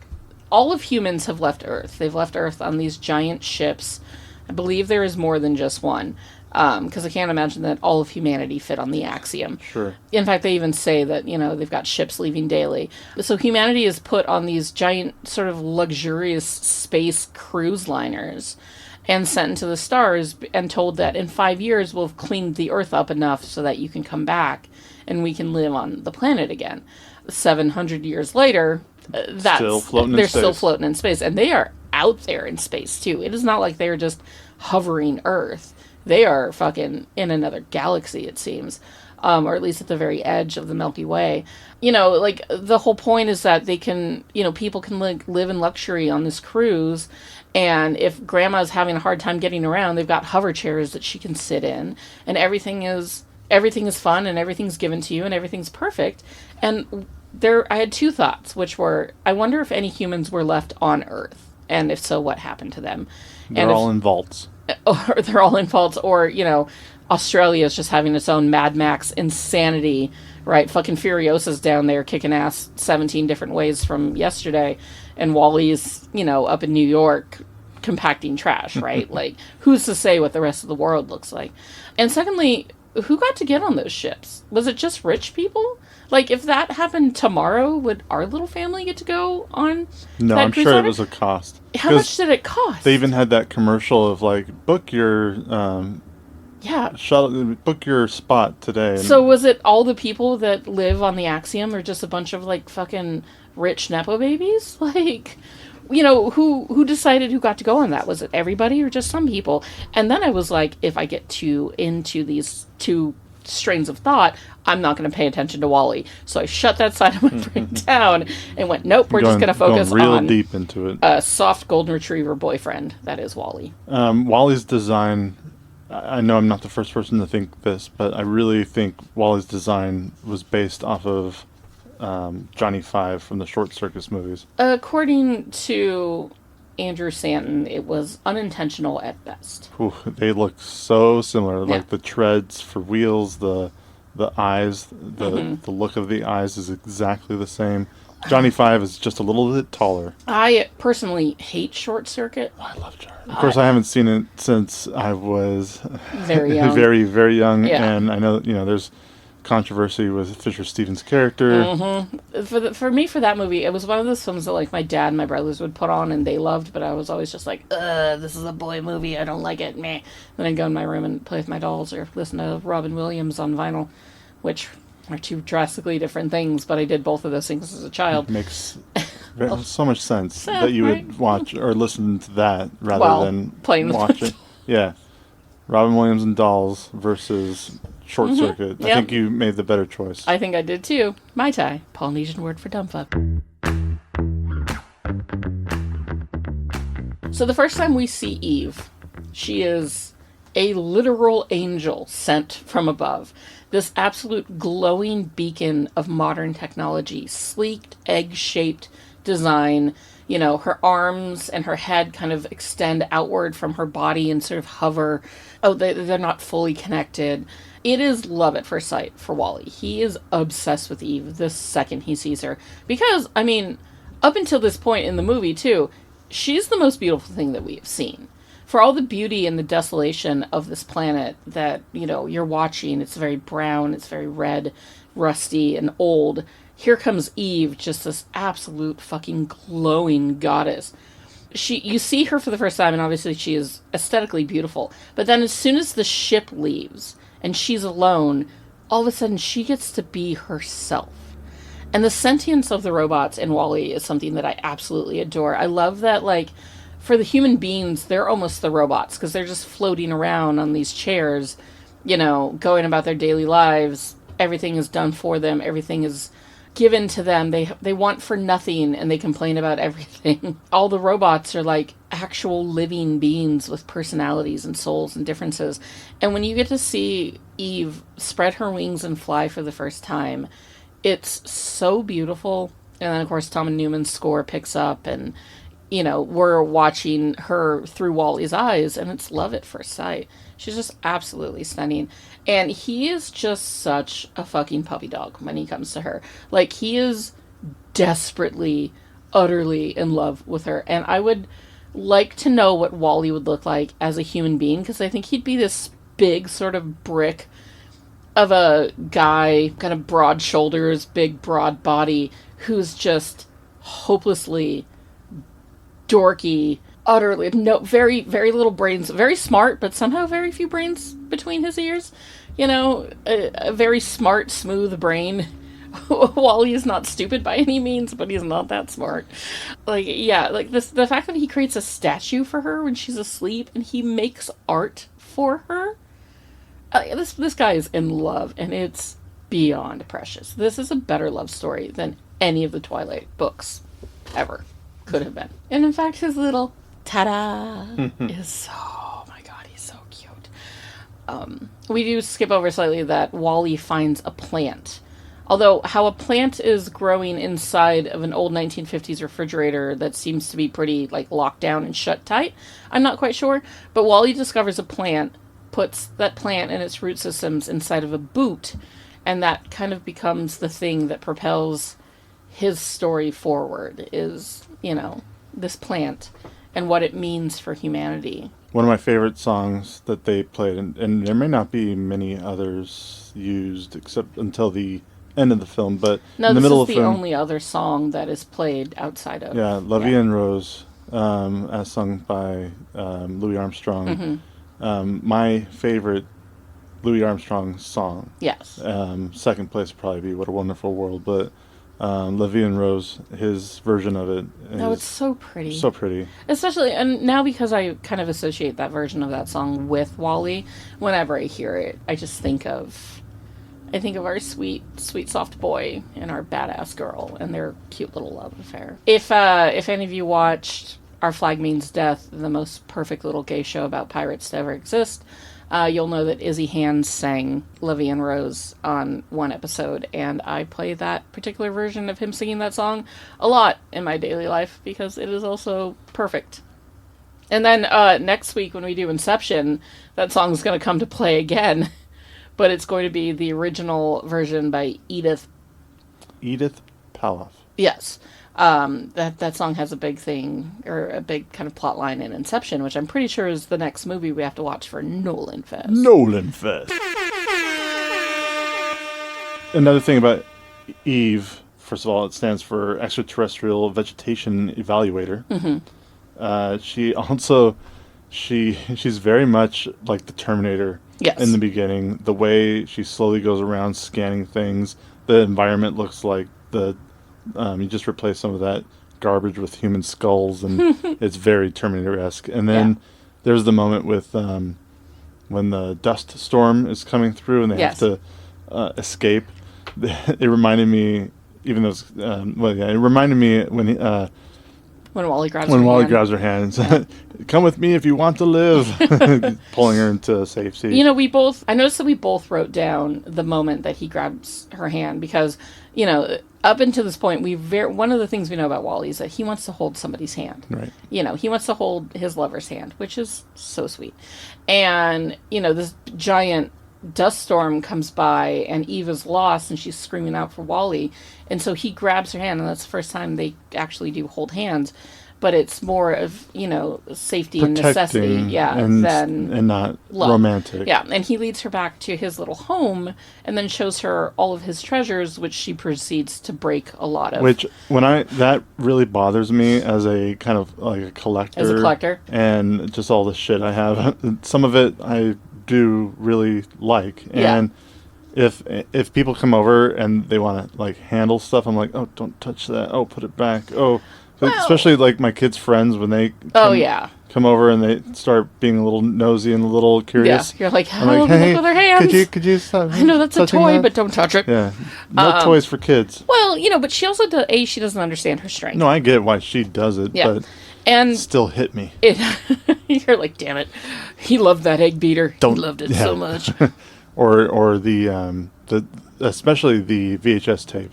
all of humans have left Earth. They've left Earth on these giant ships. I believe there is more than just one. Because I can't imagine that all of humanity fit on the Axiom. Sure. In fact, they even say that, they've got ships leaving daily. So humanity is put on these giant, sort of luxurious space cruise liners and sent into the stars and told that in 5 years we'll have cleaned the Earth up enough so that you can come back and we can live on the planet again. 700 years later, they're still floating in space. And they are out there in space, too. It is not like they're just hovering Earth. They are fucking in another galaxy, it seems. Or at least at the very edge of the Milky Way. Like, the whole point is that they can, people can live in luxury on this cruise. And if grandma's having a hard time getting around, they've got hover chairs that she can sit in. And everything is fun, and everything's given to you, and everything's perfect. And I had two thoughts, which were, I wonder if any humans were left on Earth. And if so, what happened to them? They're all in vaults. Or they're all in vaults, or, Australia is just having its own Mad Max insanity, right? Fucking Furiosa's down there kicking ass 17 different ways from yesterday, and Wally's, up in New York compacting trash, right? Like, who's to say what the rest of the world looks like? And secondly, who got to get on those ships? Was it just rich people? Like, if that happened tomorrow, would our little family get to go on? No, I'm sure it was a cost. How much did it cost? They even had that commercial of, like, book your book your spot today. So was it all the people that live on the Axiom, or just a bunch of, like, fucking rich Nepo babies? Like, who decided who got to go on that? Was it everybody or just some people? And then I was like, if I get too into these two strains of thought, I'm not going to pay attention to Wally. So I shut that side of my brain down and went, nope, we're just going to focus on deep into it. A soft golden retriever boyfriend. That is Wally. Wally's design, I know I'm not the first person to think this, but I really think Wally's design was based off of Johnny Five from the Short Circus movies. According to Andrew Stanton, it was unintentional at best. Ooh, they look so similar. Yeah. Like the treads for wheels, the eyes, the look of the eyes is exactly the same. Johnny Five is just a little bit taller. I personally hate Short Circuit. Oh, I love Johnny. Of course, I haven't seen it since I was very young. very, very young. Yeah. And I know, there's controversy with Fisher Stevens' character. Mm-hmm. For me, for that movie, it was one of those films that like my dad and my brothers would put on and they loved, but I was always just like, this is a boy movie, I don't like it, meh. Then I'd go in my room and play with my dolls or listen to Robin Williams on vinyl, which are two drastically different things, but I did both of those things as a child. It makes so much sense that you would watch or listen to that rather than playing with watch it. Yeah. Robin Williams and Dolls versus Short Circuit. I think you made the better choice. I think I did too. Mai Tai, Polynesian word for dumb fuck. So the first time we see Eve, she is a literal angel sent from above. This absolute glowing beacon of modern technology, sleek, egg-shaped design. You know, her arms and her head kind of extend outward from her body and sort of hover. Oh, they're not fully connected. It is love at first sight for Wally. He is obsessed with Eve the second he sees her. Because, I mean, up until this point in the movie, too, she's the most beautiful thing that we have seen. For all the beauty and the desolation of this planet that, you know, you're watching, it's very brown, it's very red, rusty, and old. Here comes Eve, just this absolute fucking glowing goddess. You see her for the first time, and obviously she is aesthetically beautiful. But then as soon as the ship leaves, and she's alone, all of a sudden she gets to be herself. And the sentience of the robots in WALL-E is something that I absolutely adore. I love that, like, for the human beings, they're almost the robots, because they're just floating around on these chairs, you know, going about their daily lives. Everything is done for them. Everything is given to them. They want for nothing, and they complain about everything. All the robots are like actual living beings with personalities and souls and differences. And when you get to see Eve spread her wings and fly for the first time, it's so beautiful. And then, of course, Tom and Newman's score picks up, and, you know, we're watching her through Wally's eyes, and it's love at first sight. She's just absolutely stunning. And he is just such a fucking puppy dog when he comes to her. Like, he is desperately, utterly in love with her. And I would like to know what Wally would look like as a human being, because I think he'd be this big sort of brick of a guy, kind of broad shoulders, big broad body, who's just hopelessly dorky, utterly very, very little brains, very smart, but somehow very few brains between his ears. You know, a very smart, smooth brain. Wally is not stupid by any means, but he's not that smart. Like, yeah, like the fact that he creates a statue for her when she's asleep, and he makes art for her. This guy is in love, and it's beyond precious. This is a better love story than any of the Twilight books ever could have been. And in fact, his little ta-da is so, oh my god, he's so cute. We do skip over slightly that Wally finds a plant. Although, how a plant is growing inside of an old 1950s refrigerator that seems to be pretty, like, locked down and shut tight, I'm not quite sure. But Wally discovers a plant, puts that plant and its root systems inside of a boot, and that kind of becomes the thing that propels his story forward, is, you know, this plant and what it means for humanity. One of my favorite songs that they played, and there may not be many others used except until the end of the film, but in the middle of the film, only other song that is played outside of... Yeah, La Vie en Rose, as sung by Louis Armstrong. My favorite Louis Armstrong song. Yes. Second place would probably be What a Wonderful World, but La Vie en Rose, his version of it is... Oh, it's so pretty. So pretty. Especially, and now because I kind of associate that version of that song with Wally, whenever I hear it, I just think of... our sweet, sweet, soft boy and our badass girl and their cute little love affair. If any of you watched Our Flag Means Death, the most perfect little gay show about pirates to ever exist, you'll know that Izzy Hands sang La Vie en Rose on one episode, and I play that particular version of him singing that song a lot in my daily life because it is also perfect. And then next week when we do Inception, that song's going to come to play again, but it's going to be the original version by Edith Piaf. Yes. That song has a big thing, or a big kind of plot line in Inception, which I'm pretty sure is the next movie we have to watch for Nolan Fest. Nolan Fest. another thing about Eve, first of all, it stands for Extraterrestrial Vegetation Evaluator. She also, she's very much like the Terminator in the beginning. The way she slowly goes around scanning things, the environment looks like you just replace some of that garbage with human skulls, and it's very Terminator-esque. And then there's the moment with when the dust storm is coming through and they have to escape. It reminded me, even though it reminded me when Wally grabs grabs her hand and says, "Come with me if you want to live," pulling her into safety. You know, I noticed that we both wrote down the moment that he grabs her hand because, you know, up until this point, one of the things we know about Wally is that he wants to hold somebody's hand. Right. You know, he wants to hold his lover's hand, which is so sweet. And, you know, this giant dust storm comes by and Eve is lost and she's screaming out for Wally. And so he grabs her hand, and that's the first time they actually do hold hands. But it's more of, you know, safety and necessity, and not love. Romantic. Yeah, and he leads her back to his little home and then shows her all of his treasures, which she proceeds to break a lot of. Which, that really bothers me as a kind of like a collector. As a collector. And just all the shit I have. Some of it I do really like. And if people come over and they want to like handle stuff, I'm like, oh, don't touch that. Oh, put it back. Oh. Well, especially like my kids' friends when they come over and they start being a little nosy and a little curious. Yeah, you're like, I'm like, hey, look with their hands. Could you stop? I know that's a toy, but don't touch it. Yeah, no toys for kids. Well, you know, but she also she doesn't understand her strength. No, I get why she does it, but and still hit me. You're like, damn it, he loved that egg beater. He loved it so much. or the especially the VHS tape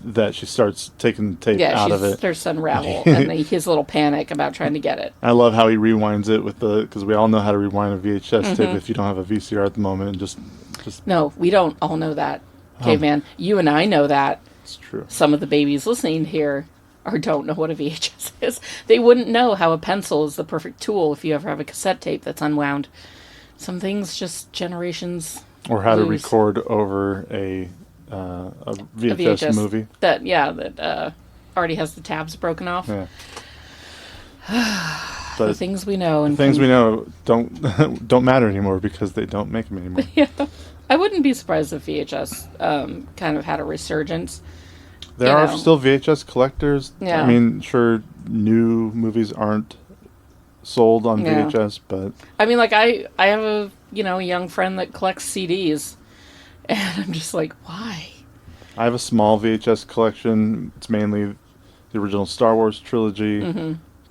that she starts taking the tape out of it. Starts to unravel, and his little panic about trying to get it. I love how he rewinds it because we all know how to rewind a VHS tape if you don't have a VCR at the moment, and just. No, we don't all know that, Caveman. You and I know that. It's true. Some of the babies listening here don't know what a VHS is. They wouldn't know how a pencil is the perfect tool if you ever have a cassette tape that's unwound. Some things just generations. Or how to record over a VHS movie. That already has the tabs broken off. Yeah. The things we know. And things we know don't matter anymore because they don't make them anymore. Yeah. I wouldn't be surprised if VHS kind of had a resurgence. There are still VHS collectors. Yeah. I mean, sure, new movies aren't sold on VHS, but... I mean, like, I have a young friend that collects CDs, and I'm just like, why? I have a small VHS collection. It's mainly the original Star Wars trilogy,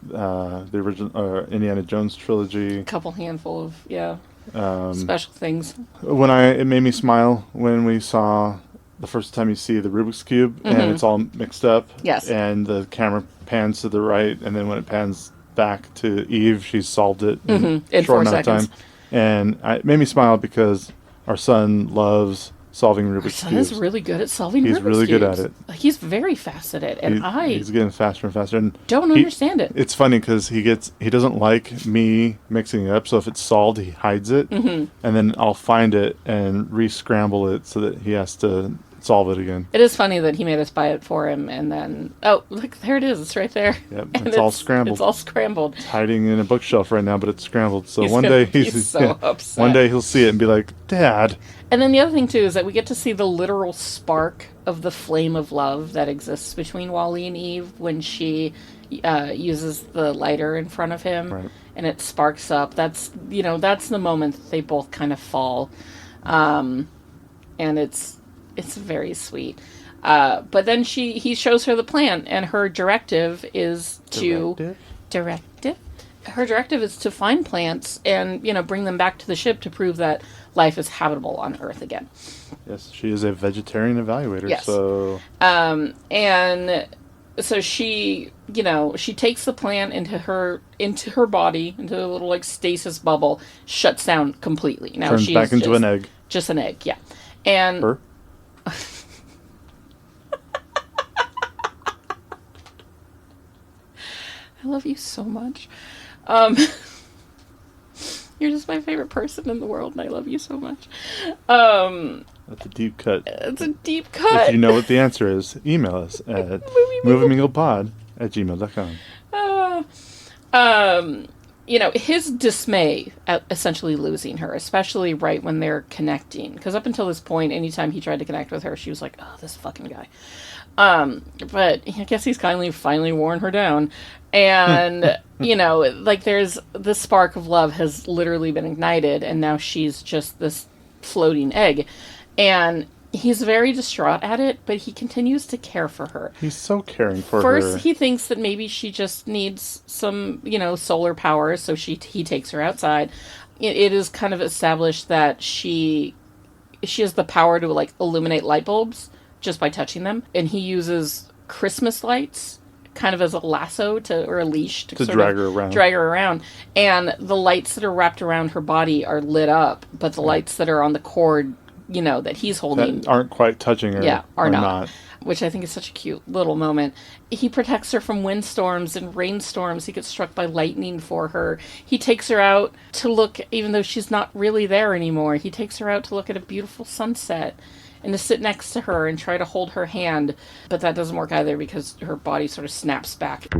the original Indiana Jones trilogy. A couple handful of, special things. It made me smile when we saw the first time you see the Rubik's Cube, and it's all mixed up. Yes. And the camera pans to the right, and then when it pans back to Eve, she's solved it in short 4 amount of seconds. time. And it made me smile because our son loves solving Rubik's Cubes. Our son is really good at solving Rubik's Cubes. He's really good at it. He's very fast at it, and he's getting faster and faster. And don't understand it. It's funny because he doesn't like me mixing it up. So if it's solved, he hides it, and then I'll find it and re-scramble it so that he has to solve it again. It is funny that he made us buy it for him, and then look, there it is. It's right there. Yep, it's all scrambled. It's all scrambled. It's hiding in a bookshelf right now, but it's scrambled. So He's one gonna day be so upset. One day he'll see it and be like, "Dad." And then the other thing too is that we get to see the literal spark of the flame of love that exists between Wally and Eve when she uses the lighter in front of him, right. And it sparks up. That's the moment that they both kind of fall, and it's very sweet. But then he shows her the plan, and her directive is Her directive is to find plants and bring them back to the ship to prove that life is habitable on Earth again. Yes, she is a vegetarian evaluator. Yes. So and so she takes the plant into her body, into a little like stasis bubble, shuts down completely. Now turns back into an egg. Just an egg, yeah. And her? I love you so much. You're just my favorite person in the world, and I love you so much. That's a deep cut. It's a deep cut. If you know what the answer is, email us at movieminglepod@gmail.com. His dismay at essentially losing her, especially right when they're connecting. Because up until this point, anytime he tried to connect with her, she was like, oh, this fucking guy. But I guess he's finally worn her down. And, there's the spark of love has literally been ignited, and now she's just this floating egg. And he's very distraught at it, but he continues to care for her. He's so caring for her. First, he thinks that maybe she just needs some, solar power, so he takes her outside. It is kind of established that she has the power to, illuminate light bulbs just by touching them. And he uses Christmas lights kind of as a lasso or a leash to drag her around. And the lights that are wrapped around her body are lit up, but the lights that are on the cord, that he's holding... that aren't quite touching her. Are not. Which I think is such a cute little moment. He protects her from windstorms and rainstorms. He gets struck by lightning for her. He takes her out to look, even though she's not really there anymore, he takes her out to look at a beautiful sunset and to sit next to her and try to hold her hand. But that doesn't work either because her body sort of snaps back.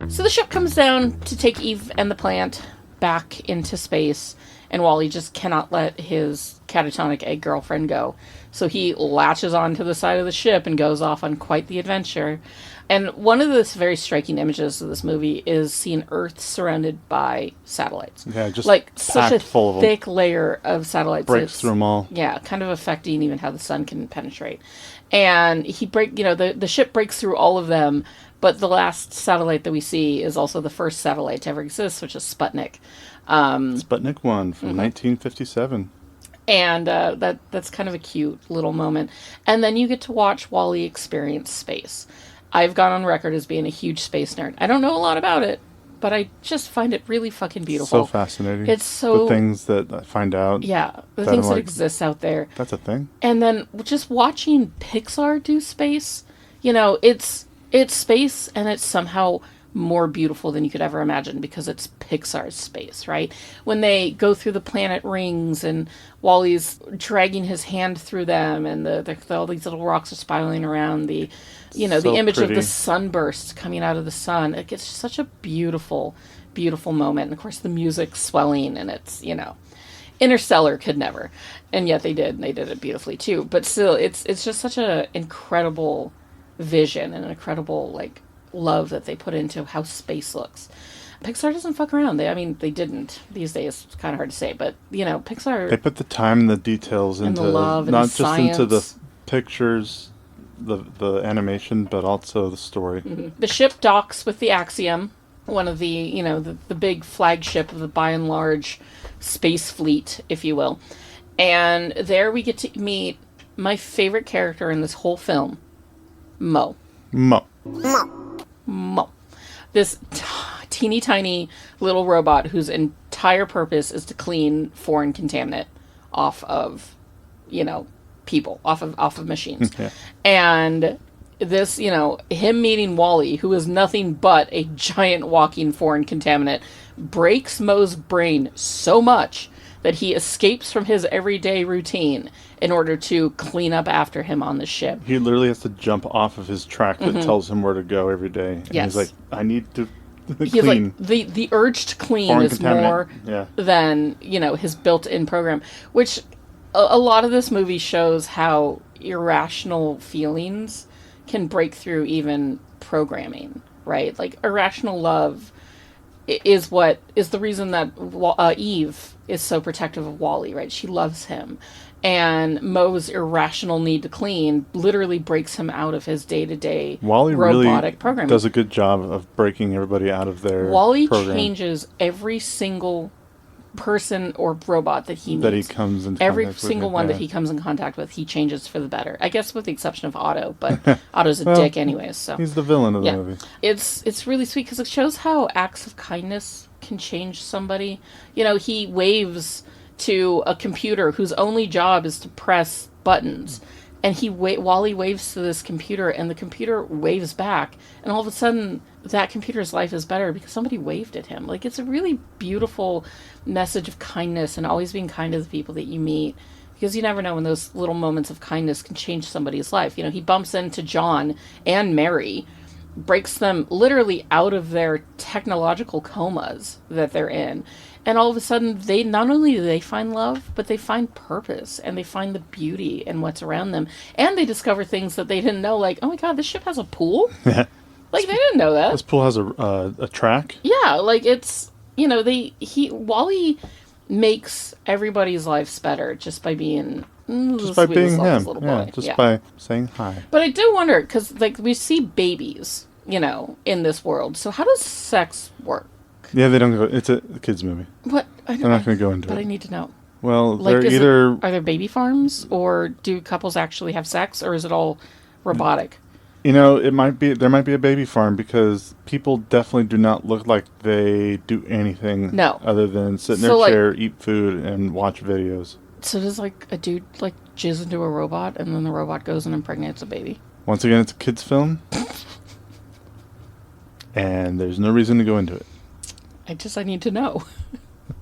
So the ship comes down to take Eve and the plant back into space, and Wally just cannot let his catatonic egg girlfriend go. So he latches onto the side of the ship and goes off on quite the adventure. And one of the very striking images of this movie is seeing Earth surrounded by satellites. Yeah, just such a full of thick layer of satellites. Breaks through them all. Yeah, kind of affecting even how the sun can penetrate. And the ship breaks through all of them, but the last satellite that we see is also the first satellite to ever exist, which is Sputnik. Sputnik 1 from 1957. And that's kind of a cute little moment. And then you get to watch Wally experience space. I've gone on record as being a huge space nerd. I don't know a lot about it, but I just find it really fucking beautiful. So fascinating. It's so... the things that I find out. Yeah, the things that exist out there. That's a thing. And then just watching PIXAR do space, it's space, and it's somehow more beautiful than you could ever imagine because it's Pixar's space, right? When they go through the planet rings and Wally's dragging his hand through them, and all these little rocks are spiraling around, the image pretty. of the sunburst coming out of the sun. It gets such a beautiful, beautiful moment. And of course, the music swelling, and it's, Interstellar could never, and yet they did, and they did it beautifully too. But still, it's just such an incredible vision and an incredible love that they put into how space looks. Pixar doesn't fuck around. They didn't. These days, it's kind of hard to say, but Pixar. They put the time and the details into the love and not the just science. into the pictures, the animation, but also the story. Mm-hmm. The ship docks with the Axiom, one of the the big flagship of the by and large space fleet, if you will. And there we get to meet my favorite character in this whole film, Mo. This teeny tiny little robot whose entire purpose is to clean foreign contaminant off of, people, off of machines. Yeah. And this, him meeting Wally, who is nothing but a giant walking foreign contaminant, breaks Mo's brain so much that he escapes from his everyday routine in order to clean up after him on the ship. He literally has to jump off of his track that tells him where to go every day. And yes. He's like, I need to He's clean. The urge to clean is more than, his built-in program. Which a lot of this movie shows how irrational feelings can break through even programming, right? Irrational love is the reason that Eve is so protective of Wally, right? She loves him. And Mo's irrational need to clean literally breaks him out of his day-to-day Wally robotic really programming. Does a good job of breaking everybody out of their Wally program. Changes every single person or robot that he meets. That he comes in contact every with. single one that he comes in contact with, he changes for the better. I guess with the exception of Otto, but Otto's a dick anyways. So he's the villain of the movie. It's really sweet because it shows how acts of kindness can change somebody. He waves to a computer whose only job is to press buttons, and Wally waves to this computer, and the computer waves back, and all of a sudden that computer's life is better because somebody waved at him. Like, it's a really beautiful message of kindness and always being kind to the people that you meet, because you never know when those little moments of kindness can change somebody's life. You know, he bumps into John and Mary, breaks them literally out of their technological comas that they're in. And all of a sudden, they not only do they find love, but they find purpose, and they find the beauty in what's around them. And they discover things that they didn't know, like, oh my god, this ship has a pool? Like, they didn't know that. This pool has a track? Yeah, like, it's, you know, Wally makes everybody's lives better just by being... just by being him. By saying hi. But I do wonder, because, like, we see babies, you know, in this world. So how does sex work? Yeah, they don't go... It's a kids' movie. What? I'm not going to go into it. But I need to know. Well, like, they're either... Are there baby farms, or do couples actually have sex, or is it all robotic? You know, there might be a baby farm, because people definitely do not look like they do anything other than sit in their chair, eat food, and watch videos. So does, like, a dude, like, jizz into a robot, and then the robot goes and impregnates a baby? Once again, it's a kid's film. And there's no reason to go into it. I need to know.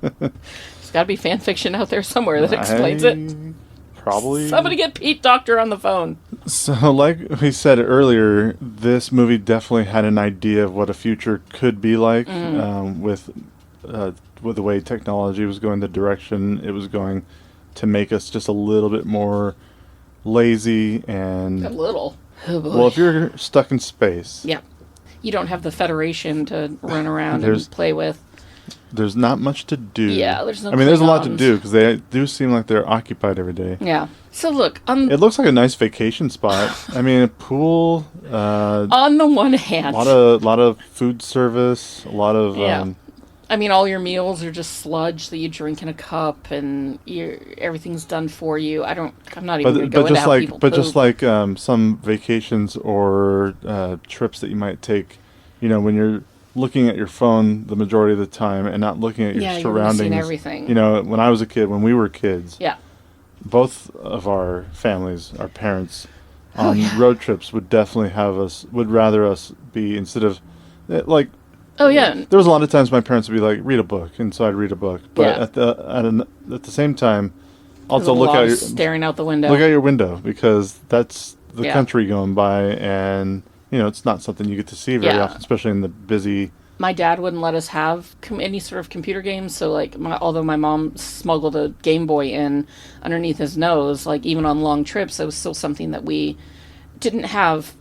There's got to be fan fiction out there somewhere that explains it. Probably. Somebody get Pete Doctor on the phone. So, like we said earlier, this movie definitely had an idea of what a future could be like, with the way technology was going, the direction it was going, to make us just a little bit more lazy and... A little. Oh, well, if you're stuck in space... Yeah. You don't have the Federation to run around and play with. There's not much to do. Yeah, there's no... there's a lot to do, because they do seem like they're occupied every day. Yeah. So look... it looks like a nice vacation spot. A pool... on the one hand... A lot of food service, a lot of... Yeah. All your meals are just sludge that you drink in a cup, and everything's done for you. I'm not even going to go into how people poop. Just like some vacations or trips that you might take, you know, when you're looking at your phone the majority of the time and not looking at your surroundings. You're missing everything. You know, when I was a kid, when we were kids, both of our families, our parents, on road trips would rather us be, instead of, like... Oh, yeah. There was a lot of times my parents would be like, read a book, and so I'd read a book. But at the same time, also staring out the window. Look out your window, because that's the country going by, and you know, it's not something you get to see very often, especially in the busy... My dad wouldn't let us have any sort of computer games, so like, although my mom smuggled a Game Boy in underneath his nose, like even on long trips, it was still something that we didn't have.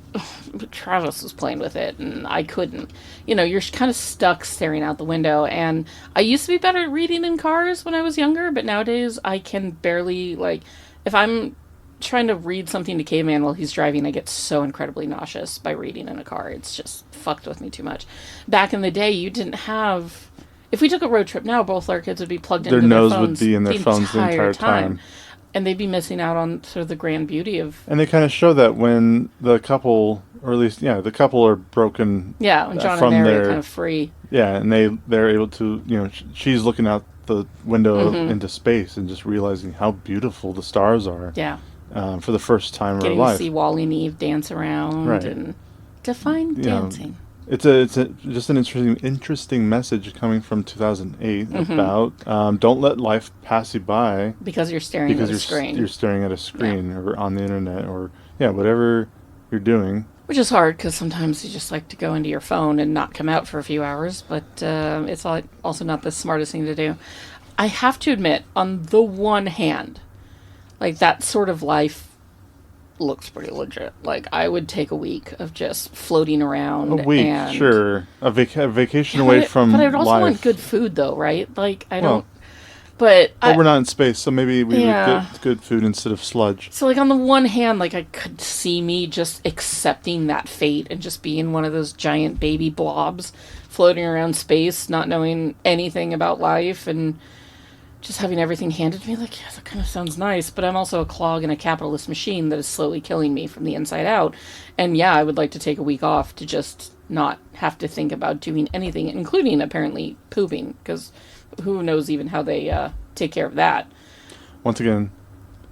Travis was playing with it, and I couldn't. You know, you're kind of stuck staring out the window, and I used to be better at reading in cars when I was younger, but nowadays I can barely, like, if I'm trying to read something to Caveman while he's driving, I get so incredibly nauseous by reading in a car. It's just fucked with me too much. Back in the day, you didn't have... If we took a road trip now, both our kids would be plugged into their phones. Their nose would be in their phones the entire time. And they'd be missing out on sort of the grand beauty of... And they kind of show that when the couple, or at least, the couple are broken... Yeah, when John and Mary are kind of free. Yeah, and they're able to, you know, she's looking out the window into space and just realizing how beautiful the stars are. Yeah. For the first time in her life. Getting to see Wally and Eve dance around and define dancing. It's just an interesting message coming from 2008 about don't let life pass you by because you're staring at a screen. You're staring at a screen or on the internet or whatever you're doing. Which is hard because sometimes you just like to go into your phone and not come out for a few hours, but it's also not the smartest thing to do. I have to admit, on the one hand, like that sort of life looks pretty legit. Like, I would take a week of just floating around. A week, sure. A vacation away from life. But I'd also want good food, though, right? Like, I don't... But we're not in space, so maybe we would get good food instead of sludge. So, like, on the one hand, like, I could see me just accepting that fate and just being one of those giant baby blobs floating around space, not knowing anything about life, and just having everything handed to me. Like, yeah, that kind of sounds nice, but I'm also a clog in a capitalist machine that is slowly killing me from the inside out. And yeah, I would like to take a week off to just not have to think about doing anything, including apparently pooping, because who knows even how they take care of that. Once again,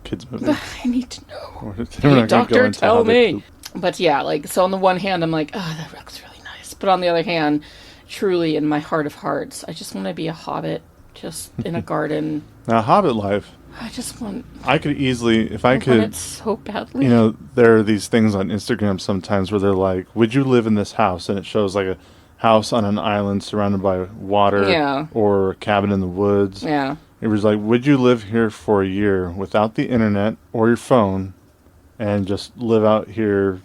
kids movie. I need to know. We're Hey, not gonna go doctor, into tell how they me. poop. But yeah, like, so on the one hand, I'm like, oh, that looks really nice. But on the other hand, truly, in my heart of hearts, I just want to be a hobbit, just in a garden. Now, Hobbit life. I just want. I could easily, if I want could, it so badly. you know, there are these things on Instagram sometimes where they're like, would you live in this house? And it shows like a house on an island surrounded by water, Yeah. or a cabin in the woods. Yeah. It was like, would you live here for a year without the internet or your phone and just live out here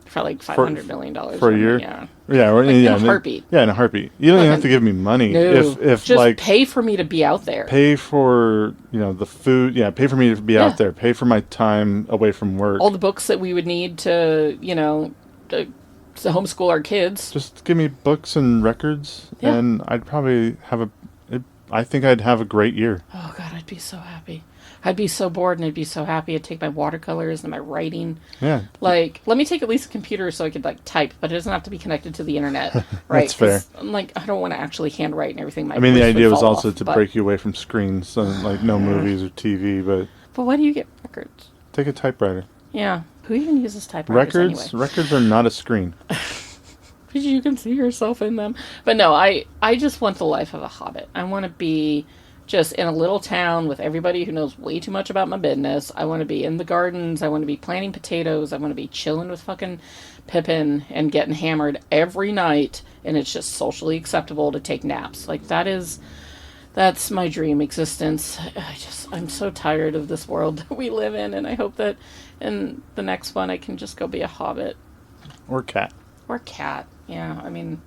For like $500 million for a year? Yeah. Yeah, or, Like, yeah, in a heartbeat. Yeah, in a heartbeat. You don't even have to give me money. No. If just like pay for me to be out there. pay for, you know, the food. Yeah, pay for me to be Yeah. out there. Pay for my time away from work. All the books that we would need to, you know, to homeschool our kids. Just give me books and records, Yeah. and I'd probably have I think I'd have a great year. Oh, God, I'd be so happy. I'd be so bored, and I'd be so happy. I'd take my watercolors and my writing. Yeah. Like, let me take at least a computer so I could, like, type, but it doesn't have to be connected to the internet, right? That's fair. 'Cause I'm like, I don't want to actually handwrite and everything. I mean, the voice would idea was fall also off, to but- break you away from screens, so like no movies or TV, but But why do you get records? take a typewriter. Yeah. Who even uses typewriters Records anyway? records are not a screen. Because you can see yourself in them. But no, I just want the life of a hobbit. I want to be just in a little town with everybody who knows way too much about my business. I want to be in the gardens. I want to be planting potatoes. I want to be chilling with fucking Pippin and getting hammered every night. And it's just socially acceptable to take naps. Like, that's my dream existence. I'm so tired of this world that we live in. And I hope that in the next one I can just go be a hobbit. Or cat. Or cat. Yeah, I mean,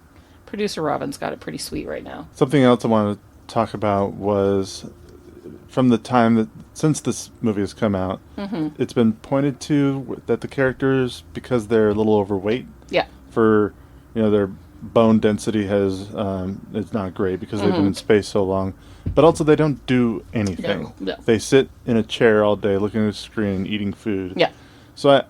producer Robin's got it pretty sweet right now. Something else I wanted to talk about was from the time that since this movie has come out, it's been pointed to that the characters, because they're a little overweight, Yeah. for, you know, their bone density has it's not great because they've been in space so long, but also they don't do anything. No. They sit in a chair all day looking at a screen, eating food. Yeah. So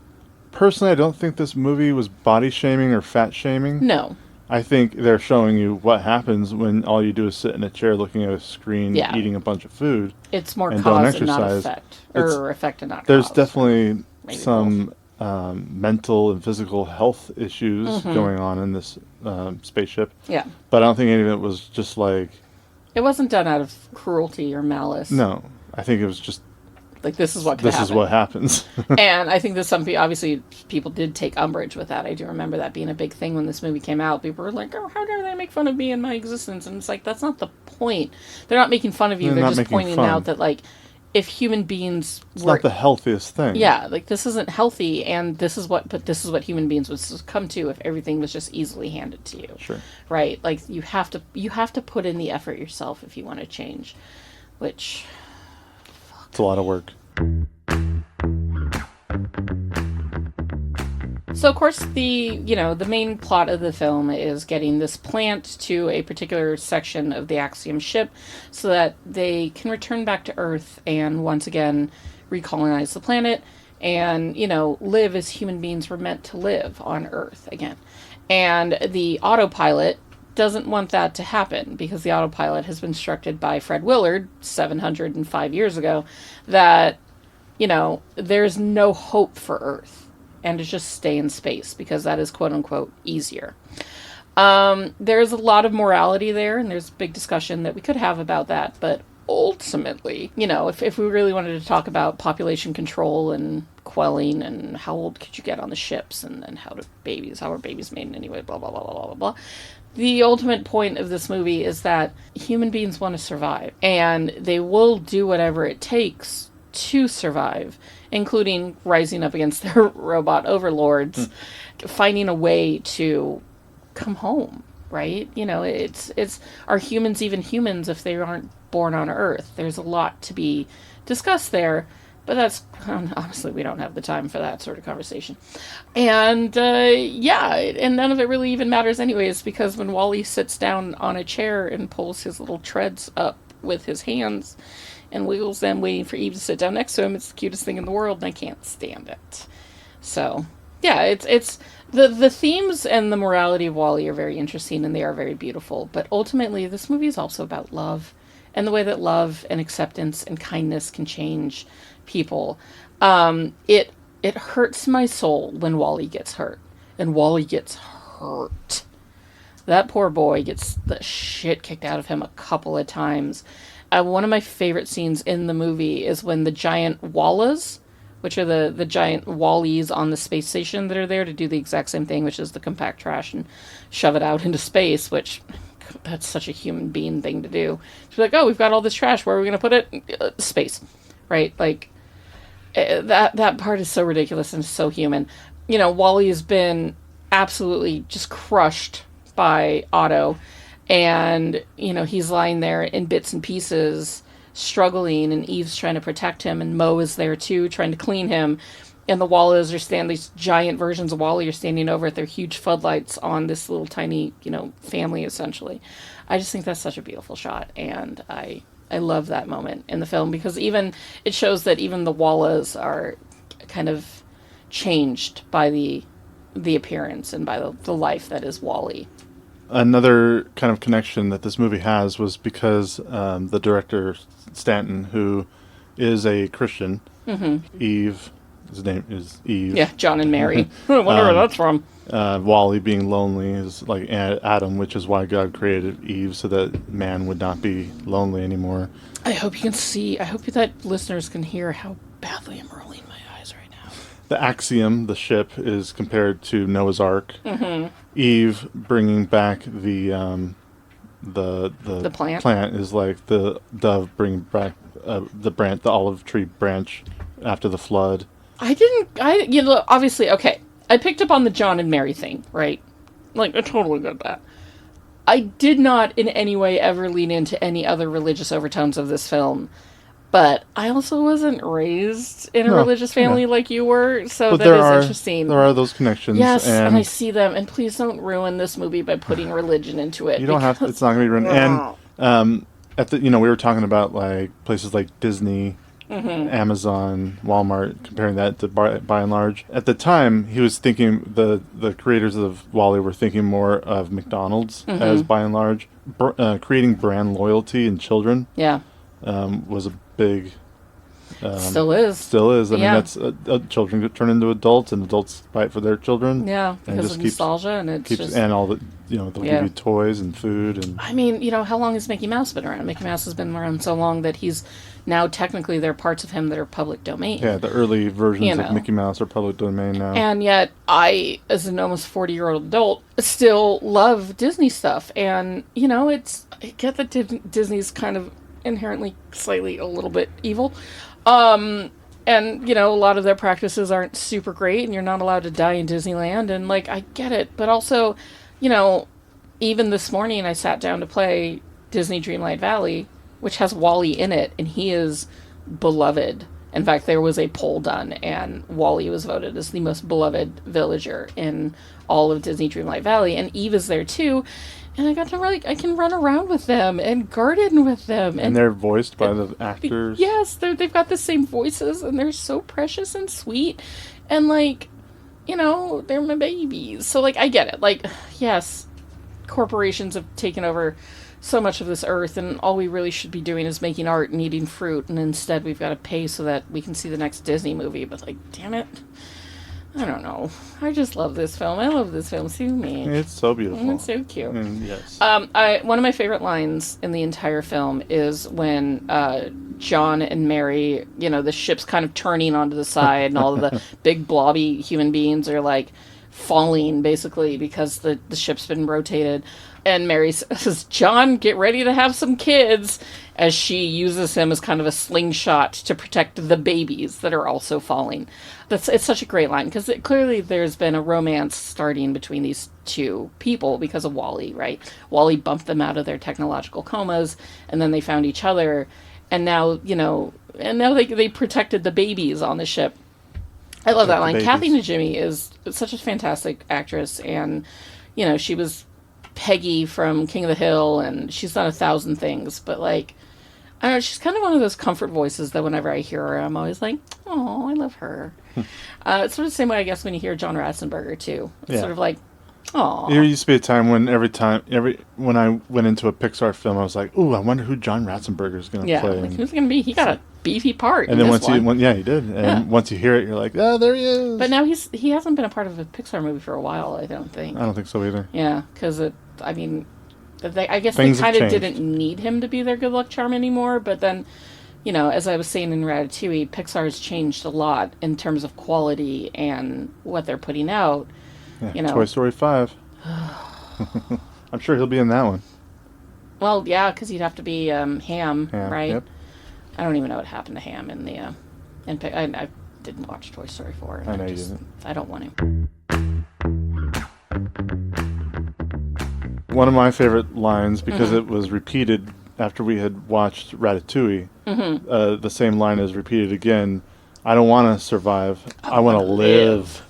personally, I don't think this movie was body shaming or fat shaming. No. I think they're showing you what happens when all you do is sit in a chair looking at a screen, Yeah. eating a bunch of food. It's more And don't cause and not exercise. effect. It's- Or effect and not There's cause. definitely Maybe some mental and physical health issues going on in this spaceship. Yeah. But I don't think any of it was just like, It wasn't done out of cruelty or malice. no. I think it was just, Like, this is what could this happen. is what happens. And I think that obviously, people did take umbrage with that. I do remember that being a big thing when this movie came out. People were like, oh, how dare they make fun of me and my existence? And it's like, that's not the point. They're not making fun of you. They're They're not just making pointing fun. out that, like, if human beings It's were... not the healthiest thing. Yeah, like, this isn't healthy, and this is what human beings would come to if everything was just easily handed to you. Sure. Right? Like, you have to put in the effort yourself if you want to change, which... It's a lot of work. So, of course, the main plot of the film is getting this plant to a particular section of the Axiom ship so that they can return back to Earth and once again recolonize the planet and, live as human beings were meant to live on Earth again. And the autopilot doesn't want that to happen because the autopilot has been instructed by Fred Willard 705 years ago that, there's no hope for Earth and to just stay in space because that is quote unquote easier. There's a lot of morality there and there's a big discussion that we could have about that, but ultimately, if we really wanted to talk about population control and quelling and how old could you get on the ships and then how are babies made anyway, blah, blah, blah, blah, blah, blah. The ultimate point of this movie is that human beings want to survive and they will do whatever it takes to survive, including rising up against their robot overlords, finding a way to come home, right? It's are humans even humans if they aren't born on Earth? There's a lot to be discussed there, but that's honestly, we don't have the time for that sort of conversation. And and none of it really even matters anyways, because when Wally sits down on a chair and pulls his little treads up with his hands and wiggles them waiting for Eve to sit down next to him, it's the cutest thing in the world and I can't stand it. So yeah, it's the themes and the morality of Wally are very interesting and they are very beautiful, but ultimately this movie is also about love and the way that love and acceptance and kindness can change people. It hurts my soul when Wally gets hurt. And Wally gets hurt. That poor boy gets the shit kicked out of him a couple of times. One of my favorite scenes in the movie is when the giant Wallas, which are the giant Wallies on the space station that are there to do the exact same thing, which is to compact trash and shove it out into space, which that's such a human being thing to do. She's like, oh, we've got all this trash. Where are we going to put it? Space. Right? Like, that part is so ridiculous and so human. You know, Wally has been absolutely just crushed by Otto. And, you know, he's lying there in bits and pieces, struggling, and Eve's trying to protect him, and Mo is there too, trying to clean him. And the Wallas these giant versions of Wally are standing over at their huge floodlights on this little tiny, you know, family, essentially. I just think that's such a beautiful shot, and I love that moment in the film, because it shows that even the Wallas are kind of changed by the appearance and by the life that is Wally. Another kind of connection that this movie has was because the director, Stanton, who is a Christian, Eve, his name is Eve. Yeah, John and Mary. I wonder where that's from. Wally being lonely is like Adam, which is why God created Eve, so that man would not be lonely anymore. I hope that listeners can hear how badly I'm rolling my eyes right now. The Axiom, the ship, is compared to Noah's Ark. Eve bringing back the plant is like the dove bringing back the olive tree branch after the flood. Obviously, okay, I picked up on the John and Mary thing, right? Like, I totally got that. I did not in any way ever lean into any other religious overtones of this film. But I also wasn't raised in a religious family like you were, so that is interesting. There are those connections. Yes, and I see them. And please don't ruin this movie by putting religion into it. You don't have to. It's not going to be ruined. And we were talking about like places like Disney, Amazon, Walmart, comparing that to by and large. At the time, he was thinking the creators of Wally were thinking more of McDonald's as by and large, creating brand loyalty in children. Yeah. Was a big... Still is. I mean, that's children get turned into adults, and adults buy it for their children. Yeah, because of nostalgia, and it's just... And all the, they'll give you toys and food. And I mean, how long has Mickey Mouse been around? Mickey Mouse has been around so long that he's... Now, technically, there are parts of him that are public domain. Yeah, the early versions of Mickey Mouse are public domain now. And yet, I, as an almost 40-year-old adult, still love Disney stuff. And, I get that Disney's kind of inherently slightly a little bit evil. And, a lot of their practices aren't super great, and you're not allowed to die in Disneyland. And, I get it. But also, even this morning, I sat down to play Disney Dreamlight Valley, which has Wally in it, and he is beloved. In fact, there was a poll done, and Wally was voted as the most beloved villager in all of Disney Dreamlight Valley, and Eve is there too. And I got to I can run around with them and garden with them. And they're voiced by the actors. Yes, they've got the same voices, and they're so precious and sweet. And, they're my babies. So, I get it. Yes, corporations have taken over so much of this earth, and all we really should be doing is making art and eating fruit, and instead we've got to pay so that we can see the next Disney movie. But damn it, I don't know. I just love this film. I love this film so much. It's so beautiful. It's so cute. Yes. One of my favorite lines in the entire film is when John and Mary, the ship's kind of turning onto the side, and all of the big blobby human beings are falling basically because the ship's been rotated. And Mary says, "John, get ready to have some kids," as she uses him as kind of a slingshot to protect the babies that are also falling. It's such a great line, because clearly there's been a romance starting between these two people because of Wally, right? Wally bumped them out of their technological comas, and then they found each other, and now, they protected the babies on the ship. I love that line. Babies. Kathy Najimy is such a fantastic actress, and, she was Peggy from King of the Hill, and she's done 1,000 things, but I don't know, she's kind of one of those comfort voices that whenever I hear her, I'm always like, oh, I love her. It's sort of the same way, I guess, when you hear John Ratzenberger too. It's sort of Aw. There used to be a time when when I went into a Pixar film, I was like, "Ooh, I wonder who John Ratzenberger is going to Yeah, play." like, who's going to be? He got a beefy part And in then this one. he did. And once you hear it, you're like, "Oh, there he is." But now he hasn't been a part of a Pixar movie for a while, I don't think. I don't think so either. Yeah, because I guess Things they have kind of changed. didn't need him to be their good luck charm anymore. But then, as I was saying in Ratatouille, Pixar has changed a lot in terms of quality and what they're putting out. Yeah, Toy Story 5. I'm sure he'll be in that one. Well, yeah, because he'd have to be Ham, right? Yep. I don't even know what happened to Ham in the. I didn't watch Toy Story 4. I know you didn't. I don't want to. One of my favorite lines, because it was repeated after we had watched Ratatouille, the same line is repeated again. I don't want to survive. I want to live.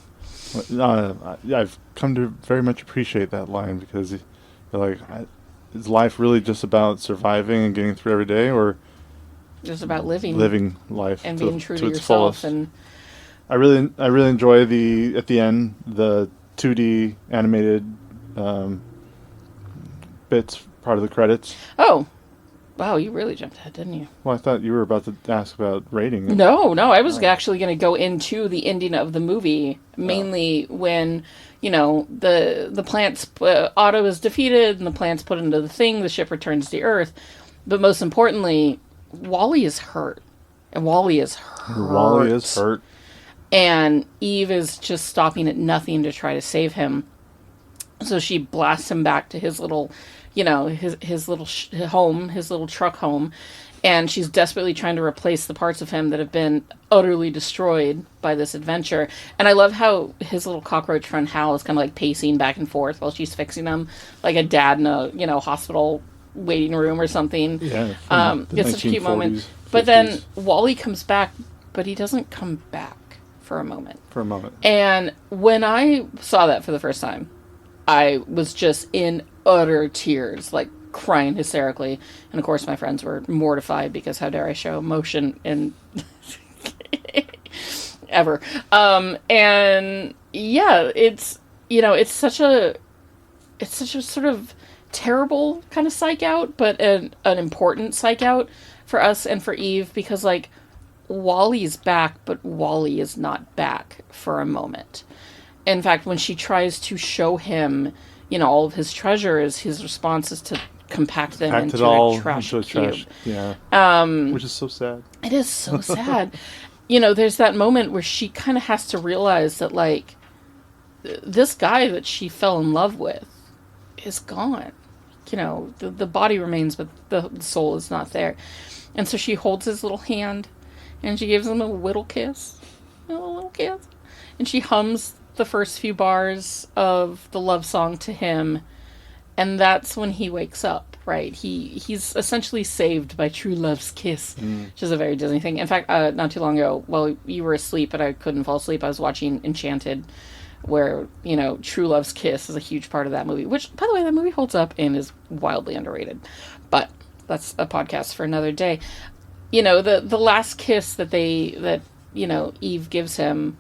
I've come to very much appreciate that line because you're like, is life really just about surviving and getting through every day, or Just about living life and being true to its yourself fullest? and. I really enjoy at the end the 2D animated bits, part of the credits. Oh, wow! You really jumped ahead, didn't you? Well, I thought you were about to ask about rating it. No. I was actually going to go into the ending of the movie, mainly when the plants Otto is defeated and the plants put into the thing. The ship returns to Earth, but most importantly, Wally is hurt, and Wally is hurt. And Eve is just stopping at nothing to try to save him. So she blasts him back to his little, his little home, his little truck home. And she's desperately trying to replace the parts of him that have been utterly destroyed by this adventure. And I love how his little cockroach friend Hal is kind of like pacing back and forth while she's fixing him, like a dad in a, hospital waiting room or something. Yeah. It's such a cute moment. But then Wally comes back, but he doesn't come back. For a moment. And when I saw that for the first time, I was just in utter tears, like crying hysterically. And of course, my friends were mortified because how dare I show emotion in ever. And yeah, it's such a sort of terrible kind of psych out, but an important psych out for us and for Eve because like. Wally's back, but Wally is not back for a moment. In fact, when she tries to show him, all of his treasures, his response is to compact them into a trash cube. Yeah. Which is so sad. It is so sad. There's that moment where she kind of has to realize that, like, this guy that she fell in love with is gone. The body remains, but the soul is not there. And so she holds his little hand, and she gives him a little kiss. And she hums the first few bars of the love song to him. And that's when he wakes up, right? He's essentially saved by true love's kiss, which is a very Disney thing. In fact, not too long ago, while you were asleep and I couldn't fall asleep, I was watching Enchanted, where, true love's kiss is a huge part of that movie. Which, by the way, that movie holds up and is wildly underrated. But that's a podcast for another day. The last kiss that Eve gives him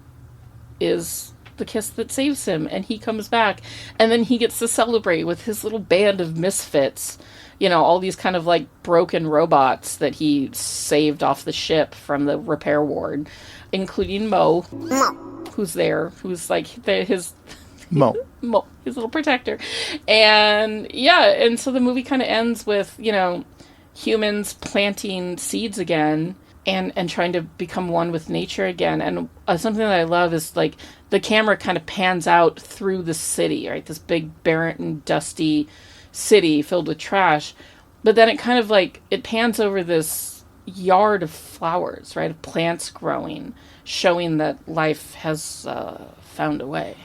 is the kiss that saves him, and he comes back, and then he gets to celebrate with his little band of misfits, all these kind of like broken robots that he saved off the ship from the repair ward, including Mo, who's like his Mo, his little protector. And so the movie kind of ends with, humans planting seeds again and trying to become one with nature again. And something that I love is like the camera kind of pans out through the city, right? This big barren and dusty city filled with trash. But then it kind of like, it pans over this yard of flowers, right? Of plants growing, showing that life has found a way.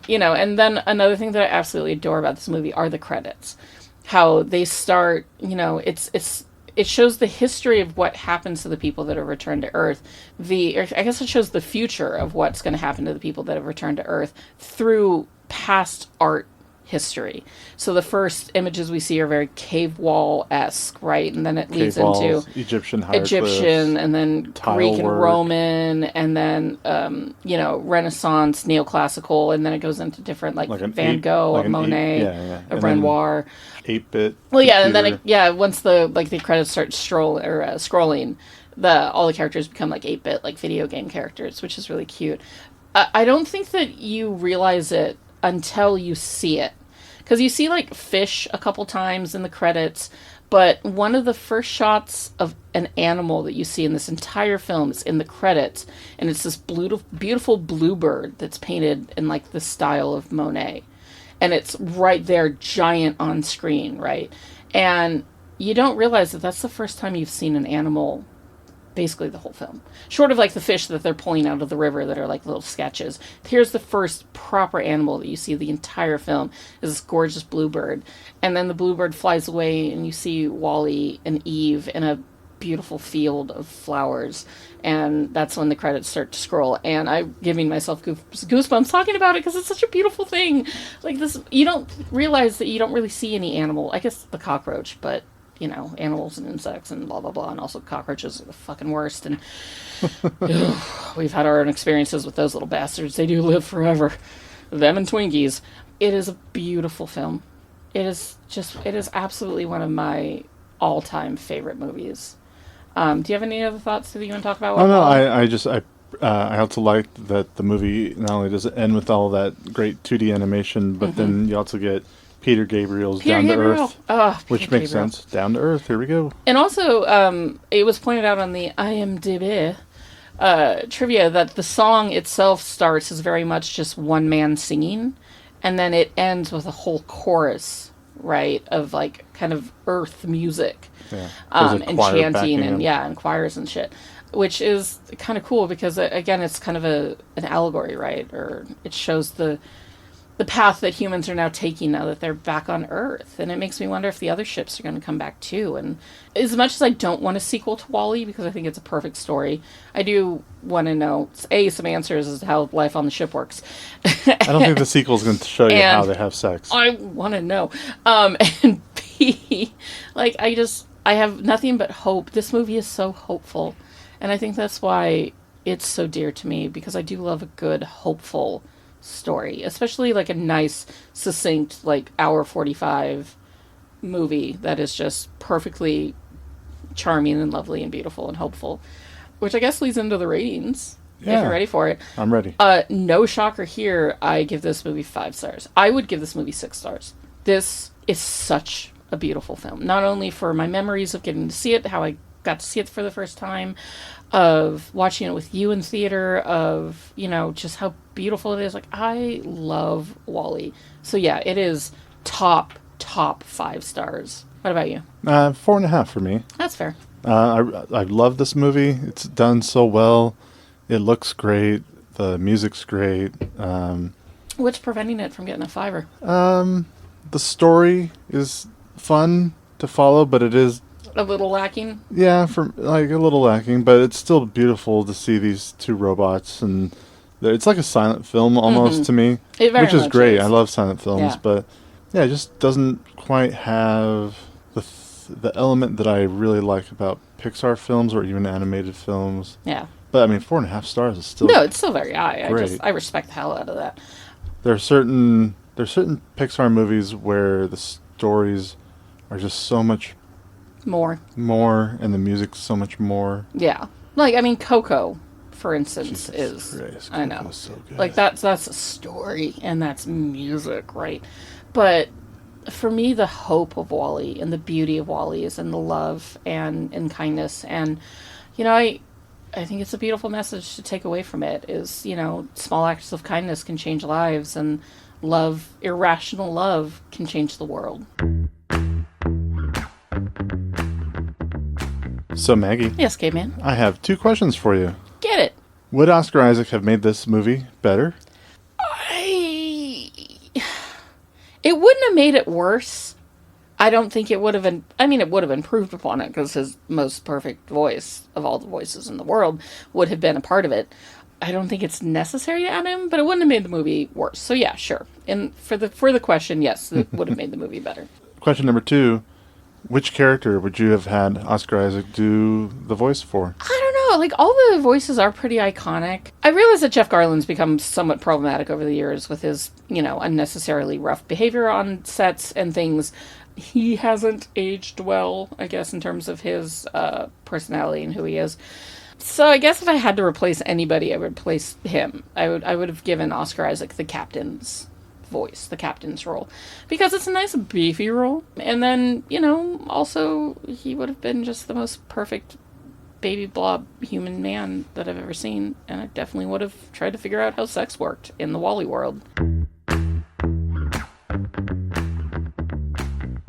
And then another thing that I absolutely adore about this movie are the credits. How they start, it shows the history of what happens to the people that have returned to Earth. I guess it shows the future of what's going to happen to the people that have returned to Earth through past art history. So the first images we see are very cave wall-esque, right? And then it leads Cave walls, into Egyptian hieroglyphs, and then tile Greek and work. Roman, and then Renaissance, neoclassical, and then it goes into different like Van Gogh, or Monet, a Renoir, 8-bit. well, yeah, and then once the credits start scrolling, all the characters become like 8-bit, like video game characters, which is really cute. I don't think that you realize it until you see it, because you see like fish a couple times in the credits, but one of the first shots of an animal that you see in this entire film is in the credits, and it's this beautiful bluebird that's painted in like the style of Monet. And it's right there, giant on screen, right? And you don't realize that that's the first time you've seen an animal, basically the whole film. Short of like the fish that they're pulling out of the river that are like little sketches. Here's the first proper animal that you see the entire film, is this gorgeous bluebird. And then the bluebird flies away and you see Wally and Eve in a beautiful field of flowers, and that's when the credits start to scroll, and I'm giving myself goosebumps talking about it because it's such a beautiful thing. Like this, you don't realize that you don't really see any animal, I guess the cockroach, but animals and insects and blah blah blah, and also cockroaches are the fucking worst, and we've had our own experiences with those little bastards. They do live forever, them and Twinkies. It is a beautiful film. It is absolutely one of my all-time favorite movies. Do you have any other thoughts that you want to talk about? Oh no, I also liked that the movie not only does it end with all that great 2D animation, but then you also get Peter Gabriel's Down to Earth, which makes sense. Down to Earth, here we go. And also, it was pointed out on the IMDb trivia that the song itself starts as very much just one man singing, and then it ends with a whole chorus, right, of like kind of earth music. Yeah. And chanting and choirs and shit, which is kind of cool because again it's kind of an allegory, right? Or it shows the path that humans are now taking now that they're back on Earth, and it makes me wonder if the other ships are going to come back too. And as much as I don't want a sequel to WALL-E because I think it's a perfect story, I do want to know some answers as to how life on the ship works. I don't think the sequel is going to show you how they have sex. I want to know. And B, like I have nothing but hope. This movie is so hopeful, and I think that's why it's so dear to me, because I do love a good hopeful story, especially like a nice, succinct, like hour 45 movie that is just perfectly charming and lovely and beautiful and hopeful, which I guess leads into the ratings. Yeah. If you're ready for it. I'm ready. No shocker here. I give this movie 5 stars. I would give this movie 6 stars. This is such a beautiful film. Not only for my memories of getting to see it, how I got to see it for the first time, of watching it with you in theater, of, just how beautiful it is. Like, I love WALL-E. So yeah, it is top 5 stars. What about you? 4.5 for me. That's fair. I love this movie. It's done so well. It looks great. The music's great. What's preventing it from getting a 5-er? The story is fun to follow, but it is a little lacking. Yeah, a little lacking, but it's still beautiful to see these two robots, and it's like a silent film almost to me, which is great. I love silent films, but yeah, it just doesn't quite have the element that I really like about Pixar films or even animated films. Yeah. But I mean, 4.5 stars is still it's still very high. Great. I respect the hell out of that. There are certain Pixar movies where the stories are just so much more, and the music's so much more. Yeah, like Coco, for instance, I know, so good. Like that's a story and that's music, right? But for me, the hope of WALL-E and the beauty of WALL-E is in the love and kindness, and I think it's a beautiful message to take away from it. Is small acts of kindness can change lives, and love, irrational love, can change the world. So, Maggie. Yes, Caveman. I have 2 questions for you. Get it. Would Oscar Isaac have made this movie better? It wouldn't have made it worse. I don't think it would have been... it would have improved upon it, because his most perfect voice of all the voices in the world would have been a part of it. I don't think it's necessary to add him, but it wouldn't have made the movie worse. So yeah, sure. And for the question, yes, it would have made the movie better. Question number 2. Which character would you have had Oscar Isaac do the voice for? I don't know. Like, all the voices are pretty iconic. I realize that Jeff Garlin's become somewhat problematic over the years with his, unnecessarily rough behavior on sets and things. He hasn't aged well, I guess, in terms of his personality and who he is. So I guess if I had to replace anybody, I would replace him. I would have given Oscar Isaac the captain's voice, the captain's role, because it's a nice beefy role. And then, also he would have been just the most perfect baby blob human man that I've ever seen. And I definitely would have tried to figure out how sex worked in the WALL-E world.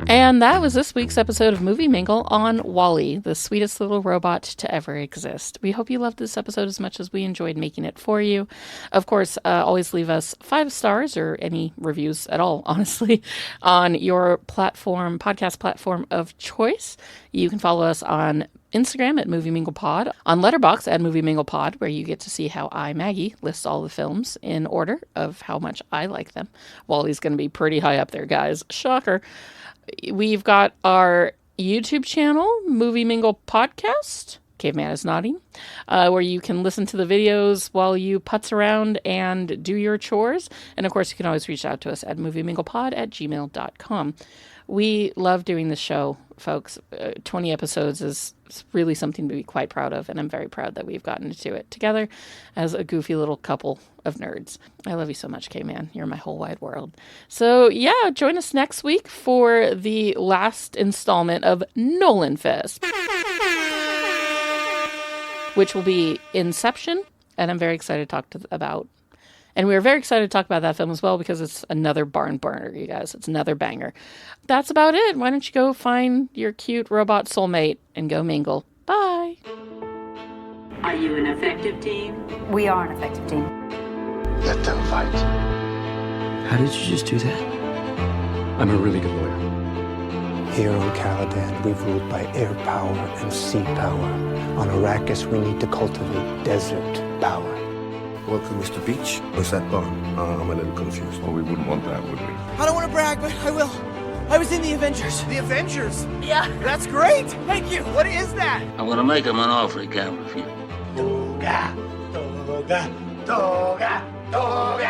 And that was this week's episode of Movie Mingle on WALL-E, the sweetest little robot to ever exist. We hope you loved this episode as much as we enjoyed making it for you. Of course, always leave us 5 stars or any reviews at all, honestly, on your podcast platform of choice. You can follow us on Instagram at MovieMinglePod, on Letterboxd at MovieMinglePod, where you get to see how I, Maggie, list all the films in order of how much I like them. WALL-E's going to be pretty high up there, guys. Shocker. We've got our YouTube channel, Movie Mingle Podcast. Caveman is nodding. Where you can listen to the videos while you putz around and do your chores. And of course, you can always reach out to us at movieminglepod@gmail.com. We love doing this show, folks. 20 episodes is really something to be quite proud of, and I'm very proud that we've gotten to do it together as a goofy little couple of nerds. I love you so much, K-Man. You're my whole wide world. So, yeah, join us next week for the last installment of Nolan Fest, which will be Inception, and I'm very excited to talk about. And we are very excited to talk about that film as well because it's another barn burner, you guys. It's another banger. That's about it. Why don't you go find your cute robot soulmate and go mingle. Bye. Are you an effective team? We are an effective team. Let them fight. How did you just do that? I'm a really good lawyer. Here on Caladan, we've ruled by air power and sea power. On Arrakis, we need to cultivate desert power. Welcome, Mr. Beach. What's that bar? I'm a little confused. Well, we wouldn't want that, would we? I don't want to brag, but I will. I was in the Avengers. The Avengers? Yeah. That's great. Thank you. What is that? I'm gonna make him an offer he can't refuse. Toga, toga, toga, toga.